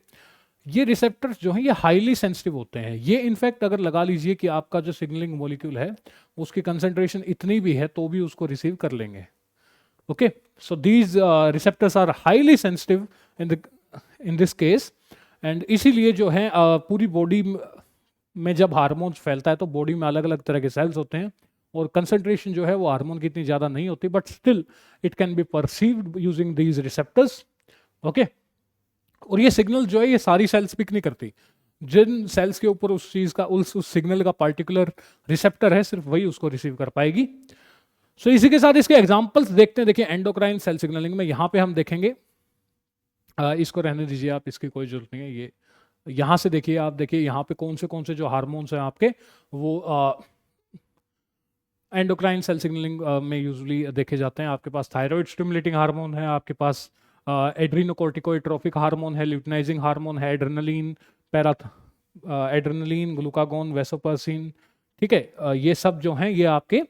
ये रिसेप्टर्स जो हैं ये हाईली सेंसिटिव होते हैं। ये इनफैक्ट अगर लगा लीजिए कि आपका जो सिग्नलिंग मॉलिक्यूल है उसकी कंसंट्रेशन इतनी भी है तो भी उसको रिसीव कर लेंगे। Okay, so these receptors are highly sensitive in this case, and इसीलिए जो है पूरी बॉडी में जब हार्मोन्स फैलता है तो बॉडी में अलग अलग तरह के सेल्स होते हैं, और कंसंट्रेशन जो है वो हार्मोन की इतनी ज़्यादा नहीं होती, but still it can be perceived using these receptors. Okay, और ये सिग्नल जो है ये सारी सेल्स पिक नहीं करती। जिन सेल्स के ऊपर उस चीज़ का उस सिग्नल का पार्टिकुलर रिसेप्टर है, सिर्फ वही उसको रिसीव कर पाएगी। सो इसी के साथ इसके एग्जांपल्स देखते हैं। देखिए एंडोक्राइन सेल सिग्नलिंग में यहाँ पे हम देखेंगे, इसको रहने दीजिए आप, इसकी कोई जरूरत नहीं है। ये यहाँ से देखिए, आप देखिए यहाँ पे कौन से जो हार्मोन्स हैं आपके, वो एंडोक्राइन सेल सिग्नलिंग में यूजुअली देखे जाते हैं। आपके पास थायराइड स्टिमुलेटिंग हार्मोन है, आपके पास एड्रीनोकोर्टिकोट्रोफिक हार्मोन है, ल्यूटिनाइजिंग हार्मोन है, एड्रेनलिन, एड्रेनलिन, ग्लूकागोन, वेसोपर्सिन। ठीक है, ये सब जो हैं ये आपके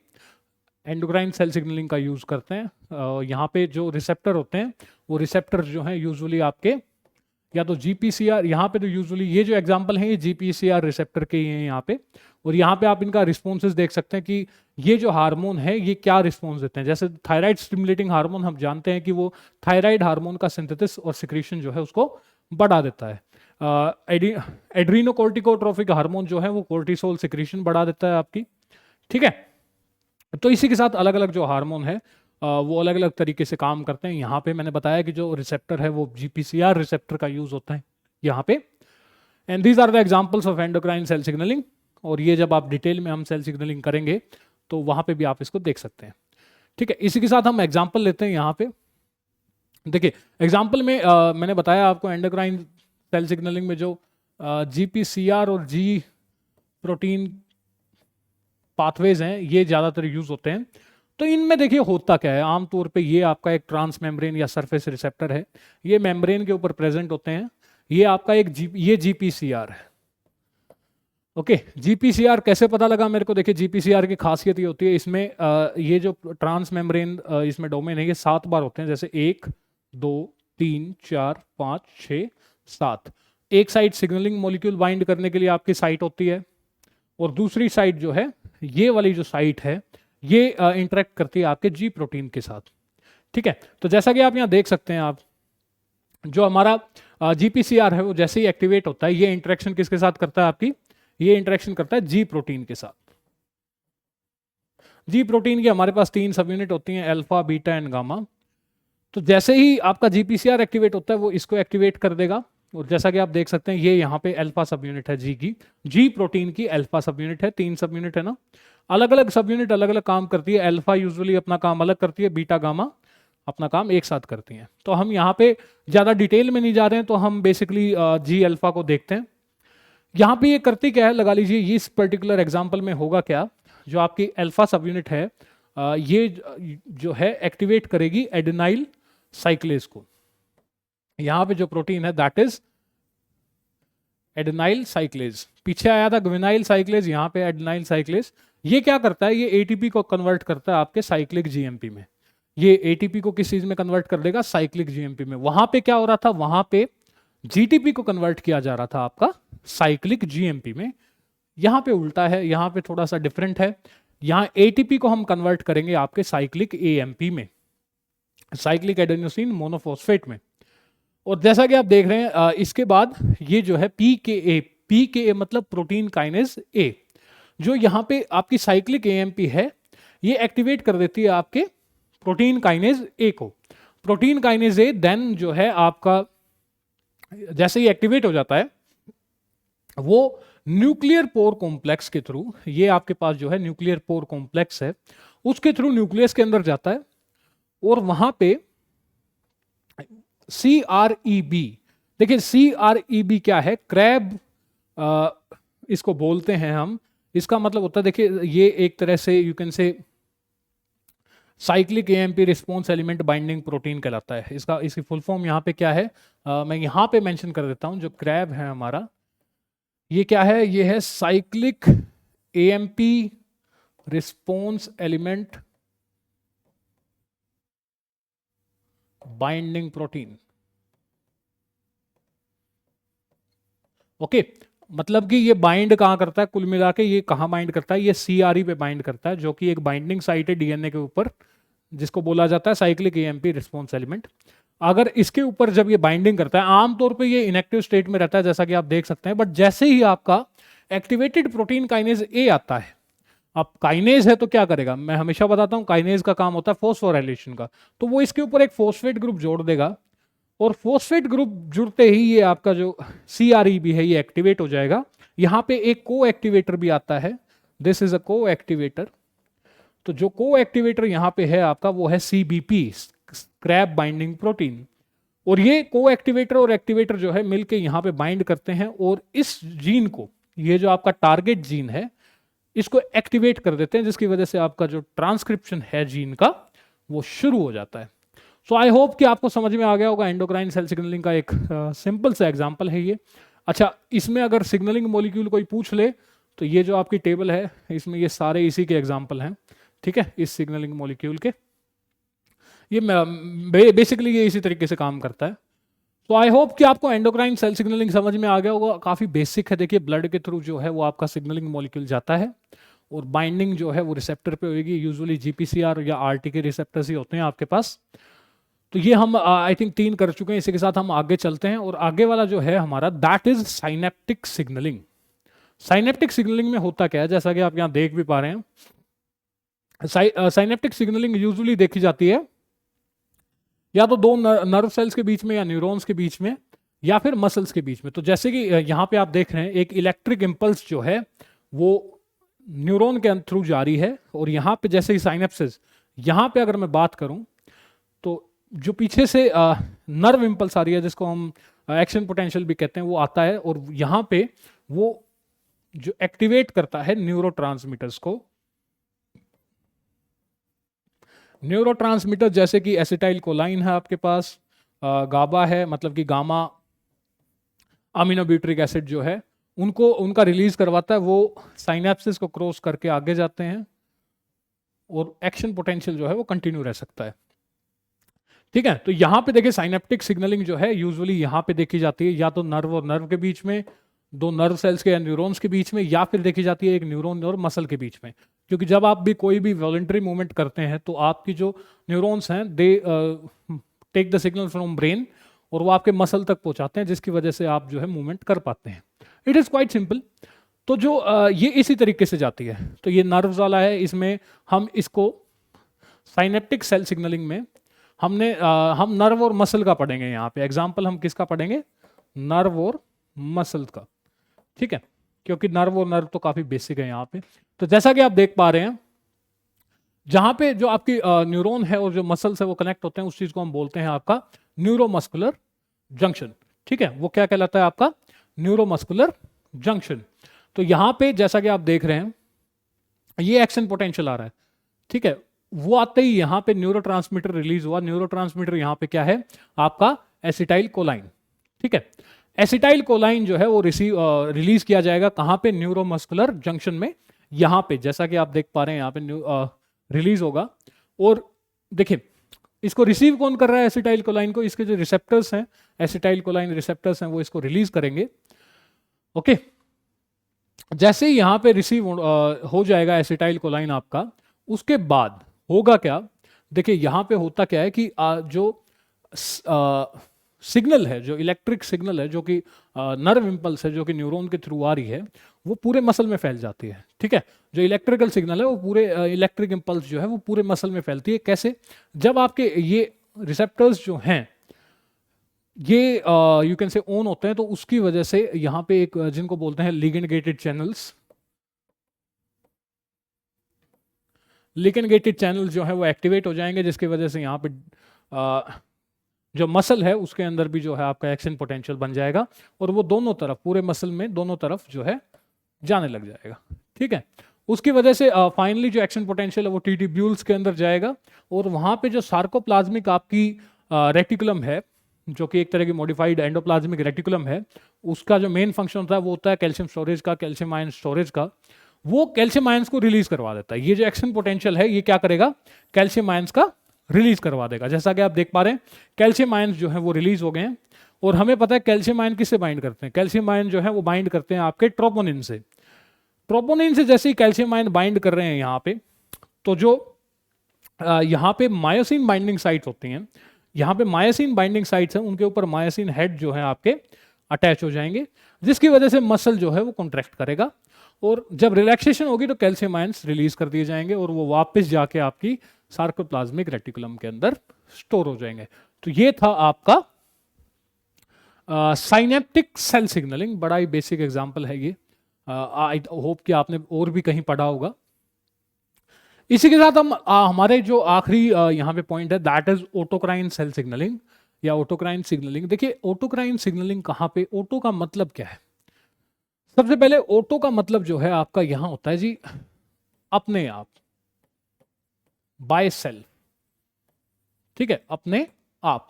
एंडोक्राइन सेल सिग्नलिंग का यूज करते हैं। यहाँ पे जो रिसेप्टर होते हैं वो रिसेप्टर जो हैं यूजुअली आपके या तो जीपीसीआर, यहाँ पे तो यूजुअली ये जो एग्जांपल हैं ये जीपीसीआर रिसेप्टर के ही हैं यहाँ पे, और यहाँ पे आप इनका रिस्पॉन्सेज देख सकते हैं कि ये जो हार्मोन है ये क्या रिस्पॉन्स देते हैं। जैसे थायराइड स्टिमुलेटिंग हार्मोन हम जानते हैं कि वो थायराइड हार्मोन का सिंथेसिस और सिक्रीशन जो है उसको बढ़ा देता है। एड्रीनोकोर्टिकोट्रोफिक हार्मोन जो है वो कोर्टिसोल सिक्रीशन बढ़ा देता है आपकी, ठीक है। तो इसी के साथ अलग अलग जो हार्मोन है वो अलग अलग तरीके से काम करते हैं। यहाँ पे मैंने बताया कि जो रिसेप्टर है वो जीपीसीआर रिसेप्टर का यूज होता है यहाँ पे। And these are the examples of endocrine cell signalling. और ये जब आप डिटेल में हम सेल सिग्नलिंग करेंगे तो वहां पे भी आप इसको देख सकते हैं, ठीक है। इसी के साथ हम एग्जाम्पल लेते हैं यहाँ पे। देखिए एग्जाम्पल में मैंने बताया आपको एंडोक्राइन सेल सिग्नलिंग में जो जीपीसीआर और जी प्रोटीन पाथवेज हैं ये ज़्यादातर यूज होते हैं। तो इनमें देखिए होता क्या है, आमतौर पे ये आपका एक ट्रांस मेम्ब्रेन या सरफेस रिसेप्टर है, ये मेम्ब्रेन के ऊपर प्रेजेंट होते हैं। ये आपका ये जीपीसीआर है, ओके। जीपीसीआर कैसे पता लगा मेरे को, देखिए जीपीसीआर की खासियत ये होती है इसमें ये जो ट्रांस मेम्ब्रेन इसमें डोमेन है ये 7 बार होते हैं, जैसे 1 2 3 4 5 6 7। एक साइड सिग्नलिंग मॉलिक्यूल बाइंड करने के लिए आपकी साइट होती है, और दूसरी साइड जो है ये वाली जो साइट है ये इंटरेक्ट करती है आपके जी प्रोटीन के साथ, ठीक है। तो जैसा कि आप यहाँ देख सकते हैं, आप जो हमारा जीपीसीआर है वो जैसे ही एक्टिवेट होता है ये इंटरेक्शन किसके साथ करता है आपकी, ये इंटरेक्शन करता है जी प्रोटीन के साथ। जी प्रोटीन की हमारे पास 3 सब यूनिट होती हैं, अल्फा बीटा एंड गामा। तो जैसे ही आपका जीपीसीआर एक्टिवेट होता है वो इसको एक्टिवेट कर देगा, और जैसा कि आप देख सकते हैं ये यहाँ पे अल्फा सब यूनिट है जी की, जी प्रोटीन की अल्फा सब यूनिट है, 3 सब यूनिट है ना, अलग अलग सब यूनिट अलग अलग काम करती है। अल्फा यूजुअली अपना काम अलग करती है, बीटा गामा अपना काम एक साथ करती हैं। तो हम यहाँ पे ज़्यादा डिटेल में नहीं जा रहे हैं, तो हम बेसिकली जी अल्फा को देखते हैं। यहाँ पे ये करती क्या है, लगा लीजिए इस पर्टिकुलर एग्जाम्पल में होगा क्या, जो आपकी अल्फा सब यूनिट है ये जो है एक्टिवेट करेगी एडेनाइल साइक्लेज को। यहाँ पे जो प्रोटीन है दैट इज एडेनाइल साइक्लेज, पीछे आया था ग्विनाइल साइक्लेज, यहाँ पे एडेनाइल साइक्लेज। ये क्या करता है, ये एटीपी को कन्वर्ट करता है आपके साइक्लिक जीएमपी में। ये एटीपी को किस चीज में कन्वर्ट कर देगा, साइक्लिक जीएमपी में। वहां पे क्या हो रहा था, वहां पे जीटीपी को कन्वर्ट किया जा रहा था आपका साइक्लिक जीएमपी में। यहां पे उल्टा है, यहां पे थोड़ा सा डिफरेंट है। यहां एटीपी को हम कन्वर्ट करेंगे आपके साइक्लिक एएमपी में, साइक्लिक एडेनोसिन मोनोफॉस्फेट में। और जैसा कि आप देख रहे हैं इसके बाद ये जो है पीकेए मतलब प्रोटीन काइनेज ए, जो यहाँ पे आपकी साइक्लिक एएमपी है ये एक्टिवेट कर देती है आपके प्रोटीन काइनेज ए को। प्रोटीन काइनेज ए देन जो है आपका जैसे ही एक्टिवेट हो जाता है वो न्यूक्लियर पोर कॉम्प्लेक्स के थ्रू, ये आपके पास जो है न्यूक्लियर पोर कॉम्प्लेक्स है उसके थ्रू न्यूक्लियस के अंदर जाता है, और वहां पे CREB, देखिए CREB क्या है, क्रैब इसको बोलते हैं हम। इसका मतलब होता है, देखिए ये एक तरह से यू कैन से cyclic AMP response element binding protein कहलाता है। इसकी फुल फॉर्म यहाँ पे क्या है, मैं यहाँ पे मेंशन कर देता हूँ। जो क्रैब है हमारा ये क्या है, ये है cyclic AMP response element binding protein, okay. मतलब कि ये बाइंड कहां करता है, कुल मिला के ये कहां बाइंड करता है, ये CRE पे बाइंड करता है, जो कि एक बाइंडिंग साइट है डीएनए के ऊपर, जिसको बोला जाता है साइक्लिक एएमपी रिस्पॉन्स एलिमेंट। अगर इसके ऊपर जब ये बाइंडिंग करता है, आमतौर पे ये इनएक्टिव स्टेट में रहता है जैसा कि आप देख सकते हैं, बट जैसे ही आपका एक्टिवेटेड प्रोटीन काइनेज ए आता है, अब काइनेज है तो क्या करेगा, मैं हमेशा बताता हूं काइनेज का काम होता है फॉस्फोराइलेशन का, तो वो इसके ऊपर एक फॉस्फेट ग्रुप जोड़ देगा, और फॉस्फेट ग्रुप जुड़ते ही ये आपका जो CREB है ये एक्टिवेट हो जाएगा। यहां पे एक को एक्टिवेटर भी आता है, दिस इज अ को एक्टिवेटर। तो जो को एक्टिवेटर यहां पे है आपका वो है CBP, क्रैब बाइंडिंग प्रोटीन। और ये को एक्टिवेटर और एक्टिवेटर जो है मिलके यहां पे बाइंड करते हैं, और इस जीन को, ये जो आपका टारगेट जीन है, इसको एक्टिवेट कर देते हैं, जिसकी वजह से आपका जो ट्रांसक्रिप्शन है जीन का वो शुरू हो जाता है। सो आई होप कि आपको समझ में आ गया होगा। एंडोक्राइन सेल सिग्नलिंग का एक सिंपल सा एग्जांपल है ये। अच्छा, इसमें अगर सिग्नलिंग मॉलिक्यूल कोई पूछ ले तो ये जो आपकी टेबल है इसमें ये सारे इसी के एग्जांपल हैं, ठीक है, इस सिग्नलिंग मॉलिक्यूल के। ये बेसिकली ये इसी तरीके से काम करता है। तो आई होप कि आपको एंडोक्राइन सेल सिग्नलिंग समझ में आ गया होगा। काफ़ी बेसिक है। देखिए ब्लड के थ्रू जो है वो आपका सिग्नलिंग मॉलिक्यूल जाता है, और बाइंडिंग जो है वो रिसेप्टर पे होगी। यूजुअली GPCR या RT के रिसेप्टर्स ही होते हैं आपके पास। तो ये हम आई थिंक 3 कर चुके हैं। इसी के साथ हम आगे चलते हैं और आगे वाला जो है हमारा that is synaptic signalling. Synaptic signalling में होता क्या है, जैसा कि आप यहाँ देख भी पा रहे हैं, साइनेप्टिक सिग्नलिंग यूजुअली देखी जाती है या तो दो नर्व सेल्स के बीच में या न्यूरॉन्स के बीच में या फिर मसल्स के बीच में। तो जैसे कि यहाँ पे आप देख रहे हैं एक इलेक्ट्रिक इंपल्स जो है वो न्यूरॉन के थ्रू जारी है, और यहाँ पे जैसे ही साइनेप्सिस, यहाँ पे अगर मैं बात करूँ तो जो पीछे से नर्व इंपल्स आ रही है जिसको हम एक्शन पोटेंशियल भी कहते हैं वो आता है, और यहाँ पे वो जो एक्टिवेट करता है न्यूरोट्रांसमीटर्स को। न्यूरोट्रांसमीटर जैसे कि एसिटाइल कोलाइन है आपके पास, गाबा है मतलब कि गामा अमीनोब्यूट्रिक एसिड जो है, उनको उनका रिलीज करवाता है, वो साइनेप्सिस को क्रॉस करके आगे जाते हैं और एक्शन पोटेंशियल जो है वो कंटिन्यू रह सकता है। ठीक है, तो यहाँ पे देखिए साइनेप्टिक सिग्नलिंग जो है यूजुअली यहाँ पे देखी जाती है या तो नर्व और नर्व के बीच में, दो नर्व सेल्स के या न्यूरॉन्स के बीच में, या फिर देखी जाती है एक न्यूरॉन और मसल के बीच में। क्योंकि जब आप भी कोई भी वॉलंटरी मूवमेंट करते हैं तो आपकी जो न्यूरॉन्स हैं they take the signal from brain और वो आपके मसल तक पहुंचाते हैं, जिसकी वजह से आप जो है मूवमेंट कर पाते हैं। It is quite simple. तो जो ये इसी तरीके से जाती है, तो ये नर्व्स वाला है, इसमें हम इसको साइनेप्टिक सेल सिग्नलिंग में हम नर्व और मसल का पढ़ेंगे। यहाँ पे एग्जाम्पल हम किसका पढ़ेंगे, नर्व और मसल का। ठीक है, क्योंकि नर्व और नर्व तो काफी बेसिक है यहाँ पे। तो जैसा कि आप देख पा रहे हैं जहां पे जो आपकी न्यूरॉन है और जो मसल्स है वो कनेक्ट होते हैं, उस चीज को हम बोलते हैं आपका न्यूरोमस्कुलर जंक्शन। ठीक है, वो क्या कहलाता है आपका न्यूरोमस्कुलर जंक्शन। तो यहां पे जैसा कि आप देख रहे हैं ये एक्शन पोटेंशियल आ रहा है। ठीक है, वो आते ही यहां पे न्यूरोट्रांसमीटर रिलीज हुआ। न्यूरोट्रांसमीटर यहां पे क्या है आपका एसिटाइल कोलाइन। ठीक है, एसिटाइल कोलाइन जो है वो रिलीज किया जाएगा कहां पे, न्यूरोमस्कुलर जंक्शन में। यहां पे जैसा कि आप देख पा रहे हैं यहाँ पे रिलीज होगा। और देखिए इसको रिसीव कौन कर रहा है एसिटाइल कोलाइन को, इसके जो रिसेप्टर्स हैं, एसिटाइल कोलाइन रिसेप्टर्स हैं, वो इसको रिलीज करेंगे। ओके, जैसे ही यहां पे रिसीव हो जाएगा एसिटाइल कोलाइन आपका, उसके बाद होगा क्या, देखिए यहां पे होता क्या है कि जो सिग्नल है, जो इलेक्ट्रिक सिग्नल है, जो कि नर्व इंपल्स है, जो कि न्यूरॉन के थ्रू आ रही है, वो पूरे मसल में फैल जाती है। ठीक है, जो इलेक्ट्रिकल सिग्नल है वो पूरे इलेक्ट्रिक इंपल्स जो है वो पूरे मसल में फैलती है। कैसे, जब आपके ये रिसेप्टर्स जो हैं ये यू कैन से ऑन होते हैं, तो उसकी वजह से यहाँ पे एक जिनको बोलते हैं ligand gated channels, ligand gated channels जो है वो एक्टिवेट हो जाएंगे, जिसकी वजह से यहाँ पे जो मसल है उसके अंदर भी जो है आपका एक्शन पोटेंशियल बन जाएगा, और वो दोनों तरफ पूरे मसल में दोनों तरफ जो है जाने लग जाएगा। ठीक है, उसकी वजह से फाइनली जो एक्शन पोटेंशियल है वो टीट्यूब्यूल्स के अंदर जाएगा, और वहाँ पे जो सार्कोप्लाज्मिक आपकी रेटिकुलम है, जो कि एक तरह की मॉडिफाइड एंडोप्लाज्मिक रेटिकुलम है, उसका जो मेन फंक्शन होता है वो होता है कैल्शियम स्टोरेज का, कैल्शियम आयन स्टोरेज का। वो कैल्शियम आयंस को रिलीज करवा देता है। ये जो एक्शन पोटेंशियल है ये क्या करेगा, कैल्शियम आयंस का रिलीज करवा देगा। जैसा कि आप देख पा रहे हैं कैल्शियम आयंस जो है वो रिलीज हो गए हैं, और हमें पता है कैल्शियम आयन किससे बाइंड करते हैं, कैल्शियम आयन जो है वो बाइंड करते हैं आपके ट्रोपोनिन से। ट्रोपोनिन से जैसे ही कैल्शियम आयन बाइंड कर रहे हैं यहाँ पे, तो जो यहाँ पे मायोसिन बाइंडिंग साइट्स होती हैं, यहाँ पे मायोसिन बाइंडिंग साइट्स हैं, उनके ऊपर मायोसिन हेड जो है आपके अटैच हो जाएंगे, जिसकी वजह से मसल जो है वो कॉन्ट्रैक्ट करेगा, और जब रिलैक्सेशन होगी तो कैल्शियम आयंस रिलीज कर दिए जाएंगे और वो वापस जाके आपकी सार्कोप्लाज्मिक रेटिकुलम के अंदर स्टोर हो जाएंगे। तो ये था आपका साइनेप्टिक सेल सिग्नलिंग। बड़ा ही बेसिक एग्जांपल है ये, आई होप कि आपने और भी कहीं पढ़ा होगा। इसी के साथ हम हमारे जो आखिरी यहाँ पे पॉइंट है that is autocrine cell signalling या ऑटोक्राइन सिग्नलिंग। देखिए ऑटोक्राइन सिग्नलिंग कहाँ पे, ऑटो का मतलब क्या है, सबसे पहले ऑटो का मतलब जो है आपका यहां होता है जी अपने आप, बाय सेल्फ। ठीक है, अपने आप।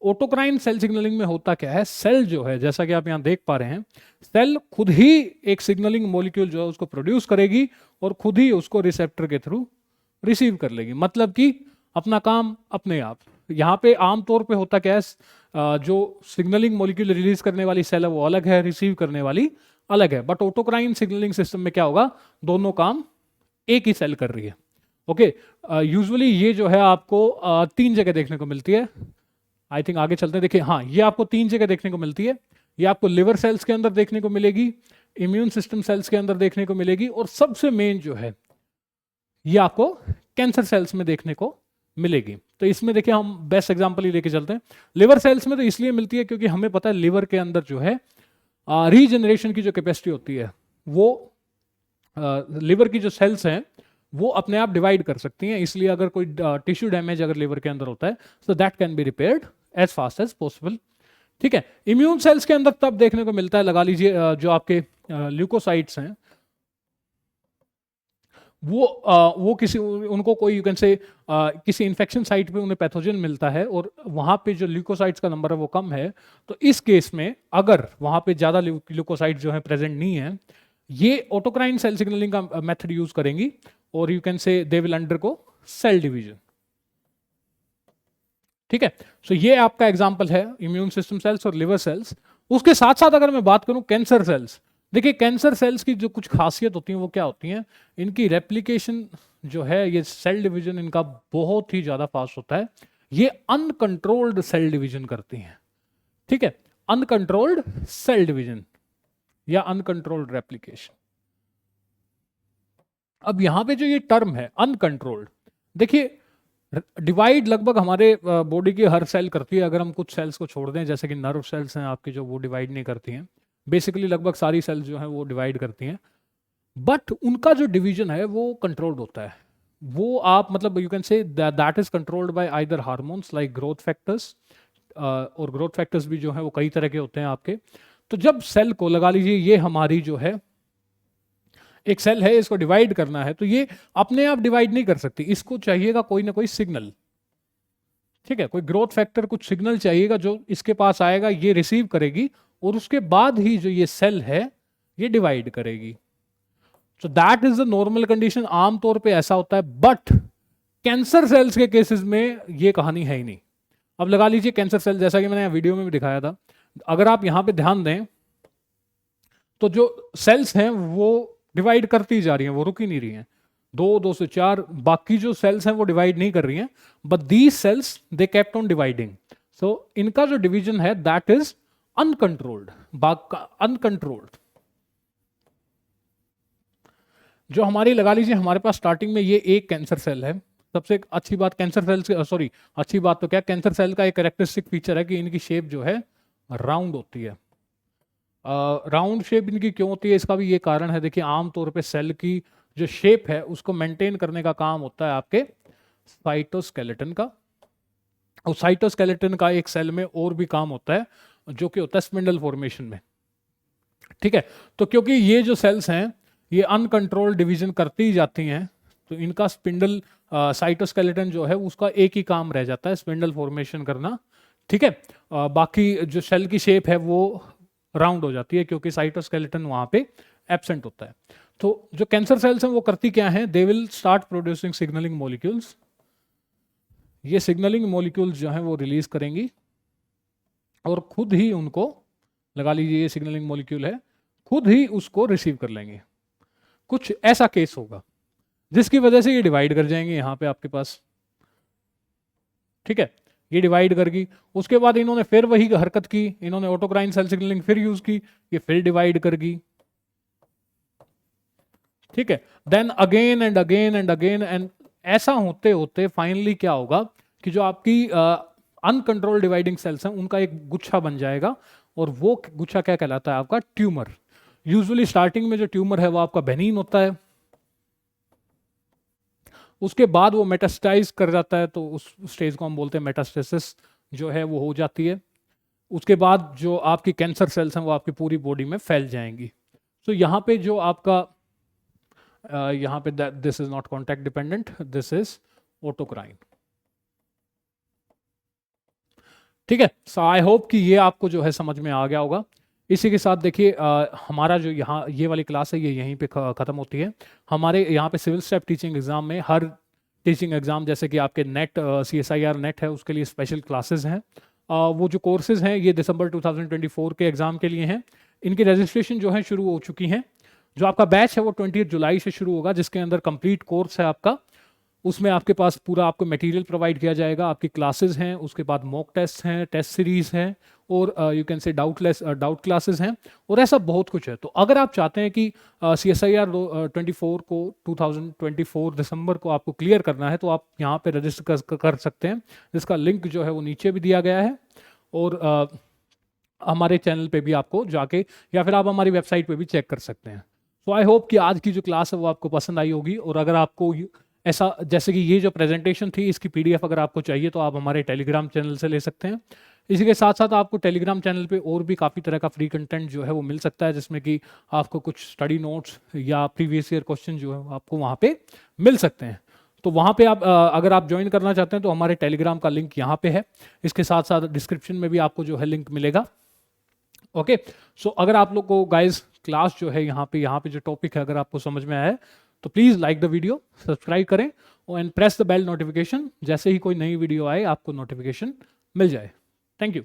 ऑटोक्राइन सेल सिग्नलिंग में होता क्या है, सेल जो है जैसा कि आप यहां देख पा रहे हैं, सेल खुद ही एक सिग्नलिंग मॉलिक्यूल जो है उसको प्रोड्यूस करेगी और खुद ही उसको रिसेप्टर के थ्रू रिसीव कर लेगी। मतलब कि अपना काम अपने आप। यहाँ पे आमतौर पे होता क्या है, जो सिग्नलिंग मॉलिक्यूल रिलीज करने वाली सेल है वो अलग है, रिसीव करने वाली अलग है। बट ऑटोक्राइन सिग्नलिंग सिस्टम में क्या होगा, दोनों काम एक ही सेल कर रही है। ओके, यूजुअली ये जो है आपको 3 जगह देखने को मिलती है। आई थिंक आगे चलते हैं। देखिए हाँ, ये आपको 3 जगह देखने को मिलती है। ये आपको लिवर सेल्स के अंदर देखने को मिलेगी, इम्यून सिस्टम सेल्स के अंदर देखने को मिलेगी, और सबसे मेन जो है ये आपको कैंसर सेल्स में देखने को मिलेगी। तो इसमें देखिए हम बेस्ट एग्जांपल ही लेके चलते हैं। लिवर सेल्स में तो इसलिए मिलती है क्योंकि हमें पता है लिवर के अंदर जो है रीजनरेशन की जो कैपेसिटी होती है वो लिवर की जो सेल्स हैं वो अपने आप डिवाइड कर सकती हैं। इसलिए अगर कोई टिश्यू डैमेज अगर लिवर के अंदर होता है तो that can be repaired as fast as possible. ठीक है, इम्यून सेल्स के अंदर तब देखने को मिलता है, लगा लीजिए जो आपके ल्यूकोसाइट्स हैं वो किसी उनको कोई यू कैन से किसी इन्फेक्शन साइट पे उन्हें पैथोजन मिलता है और वहां पे जो ल्यूकोसाइट्स का नंबर है वो कम है, तो इस केस में अगर वहां पे ज्यादा ल्यूकोसाइट जो है प्रेजेंट नहीं है, ये ऑटोक्राइन सेल सिग्नलिंग का मेथड यूज करेंगी और you can say they will undergo cell division. ठीक है, सो ये आपका एग्जांपल है इम्यून सिस्टम सेल्स और लिवर सेल्स। उसके साथ साथ अगर मैं बात करूं कैंसर सेल्स, देखिए कैंसर सेल्स की जो कुछ खासियत होती है वो क्या होती है, इनकी रेप्लिकेशन जो है, ये सेल डिवीजन इनका बहुत ही ज्यादा फास्ट होता है। ये अनकंट्रोल्ड सेल डिवीजन करती हैं। ठीक है, अनकंट्रोल्ड सेल डिवीजन या अनकंट्रोल्ड रेप्लिकेशन। अब यहां पे जो ये टर्म है अनकंट्रोल्ड, देखिए डिवाइड लगभग हमारे बॉडी की हर सेल करती है, अगर हम कुछ सेल्स को छोड़ दें जैसे कि नर्व सेल्स हैं आपकी जो वो डिवाइड नहीं करती हैं, बेसिकली लगभग सारी सेल्स जो हैं वो डिवाइड करती हैं, बट उनका जो डिवीजन है वो कंट्रोल्ड होता है। वो आप मतलब you can say that is controlled by either hormones like growth factors, और ग्रोथ फैक्टर्स भी जो है वो कई तरह के होते हैं आपके। तो जब सेल को लगा लीजिए ये हमारी जो है एक सेल है, इसको डिवाइड करना है तो ये अपने आप डिवाइड नहीं कर सकती, इसको चाहिएगा कोई ना कोई सिग्नल। ठीक है, कोई ग्रोथ फैक्टर कुछ सिग्नल चाहिएगा जो इसके पास आएगा, ये रिसीव करेगी और उसके बाद ही जो ये सेल है ये डिवाइड करेगी। So that is the normal condition, आमतौर पे ऐसा होता है, बट कैंसर सेल्स के केसेस में ये कहानी है ही नहीं। अब लगा लीजिए कैंसर सेल, जैसा कि मैंने वीडियो में भी दिखाया था, अगर आप यहां पे ध्यान दें तो जो सेल्स हैं वो डिवाइड करती जा रही हैं, वो रुक ही नहीं रही हैं, 2 से 4, बाकी जो सेल्स हैं वो डिवाइड नहीं कर रही हैं, but these cells they kept on dividing. So इनका जो डिवीजन है दैट इज अनकंट्रोल्ड, अनकंट्रोल्ड। जो हमारी लगा लीजिए हमारे पास स्टार्टिंग में ये एक कैंसर सेल है। सबसे अच्छी बात कैंसर सेल सॉरी अच्छी बात तो क्या, कैंसर सेल का एक कैरेक्टरिस्टिक फीचर है कि इनकी शेप जो है राउंड होती है। राउंड शेप इनकी क्यों होती है, इसका भी ये कारण है। देखिए आमतौर पे सेल की जो शेप है उसको मेंटेन करने का काम होता है आपके साइटोस्केलेटन का, और साइटोस्केलेटन का एक सेल में और भी काम होता है जो कि होता है स्पिंडल फॉर्मेशन में। ठीक है, तो क्योंकि ये जो सेल्स हैं ये अनकंट्रोल्ड डिवीजन करती जाती हैं, तो इनका स्पिंडल साइटोस्केलेटन जो है उसका एक ही काम रह जाता है, स्पिंडल फॉर्मेशन करना। ठीक है, बाकी जो सेल की शेप है वो राउंड हो जाती है क्योंकि साइटोस्केलेटन वहां पे एब्सेंट होता है। तो जो कैंसर सेल्स हैं वो करती क्या हैं, they will start producing signalling molecules. ये सिग्नलिंग मॉलिक्यूल्स जो हैं वो रिलीज करेंगी और खुद ही उनको, लगा लीजिए ये सिग्नलिंग मॉलिक्यूल है, खुद ही उसको रिसीव कर लेंगे। कुछ ऐसा केस होगा जिसकी वजह से ये डिवाइड कर जाएंगे यहां पे आपके पास। ठीक है, ये डिवाइड करगी, उसके बाद इन्होंने फिर वही हरकत की, इन्होंने ऑटोक्राइन सेल सिग्नलिंग फिर यूज की, ये फिर डिवाइड करगी। ठीक है, then again and again and again, and ऐसा होते होते फाइनली क्या होगा कि जो आपकी अनकंट्रोल डिवाइडिंग सेल्स हैं उनका एक गुच्छा बन जाएगा, और वो गुच्छा क्या कहलाता है आपका, ट्यूमर। यूजुअली स्टार्टिंग में जो ट्यूमर है वो आपका बेनिन होता है, उसके बाद वो मेटास्टाइज कर जाता है, तो उस स्टेज को हम बोलते हैं मेटास्टेसिस जो है वो हो जाती है। उसके बाद जो आपकी कैंसर सेल्स हैं वो आपकी पूरी बॉडी में फैल जाएंगी। तो यहाँ पे जो आपका यहाँ पे this is not contact dependent, this is autocrine. ठीक है, सो आई होप कि ये आपको जो है समझ में आ गया होगा। इसी के साथ देखिए हमारा जो यहाँ ये वाली क्लास है ये यहीं पे ख़त्म होती है। हमारे यहाँ पे सिविल स्टेप टीचिंग एग्जाम में, हर टीचिंग एग्जाम जैसे कि आपके नेट CSIR नेट है उसके लिए स्पेशल क्लासेस हैं। वो जो कोर्सेज हैं ये दिसंबर 2024 के एग्जाम के लिए हैं। इनकी रजिस्ट्रेशन जो है शुरू हो चुकी हैं। जो आपका बैच है वो 20 जुलाई से शुरू होगा, जिसके अंदर कंप्लीट कोर्स है आपका। उसमें आपके पास पूरा आपको मटेरियल प्रोवाइड किया जाएगा, आपकी क्लासेस हैं, उसके बाद मॉक टेस्ट हैं, टेस्ट सीरीज हैं, और यू कैन से डाउट क्लासेस हैं, और ऐसा बहुत कुछ है। तो अगर आप चाहते हैं कि CSIR 24 को 2024 दिसंबर को आपको क्लियर करना है, तो आप यहाँ पे रजिस्टर कर सकते हैं, जिसका लिंक जो है वो नीचे भी दिया गया है, और हमारे चैनल पे भी आपको जाके, या फिर आप हमारी वेबसाइट पे भी चेक कर सकते हैं। तो आई होप कि आज की जो क्लास है वो आपको पसंद आई होगी, और अगर आपको ऐसा, जैसे कि ये जो प्रेजेंटेशन थी, इसकी PDF अगर आपको चाहिए तो आप हमारे टेलीग्राम चैनल से ले सकते हैं। इसी के साथ साथ आपको टेलीग्राम चैनल पे और भी काफ़ी तरह का फ्री कंटेंट जो है वो मिल सकता है, जिसमें कि आपको कुछ स्टडी नोट्स या प्रीवियस ईयर क्वेश्चन जो है आपको वहाँ पे मिल सकते हैं। तो वहाँ पे आप अगर आप ज्वाइन करना चाहते हैं तो हमारे टेलीग्राम का लिंक यहाँ पे है, इसके साथ साथ डिस्क्रिप्शन में भी आपको जो है लिंक मिलेगा। ओके, सो अगर आप लोग को गाइज क्लास जो है यहाँ पे जो टॉपिक है अगर आपको समझ में आया है तो please like the video, subscribe करें, and press the bell notification, जैसे ही कोई नई वीडियो आए आपको नोटिफिकेशन मिल जाए। Thank you.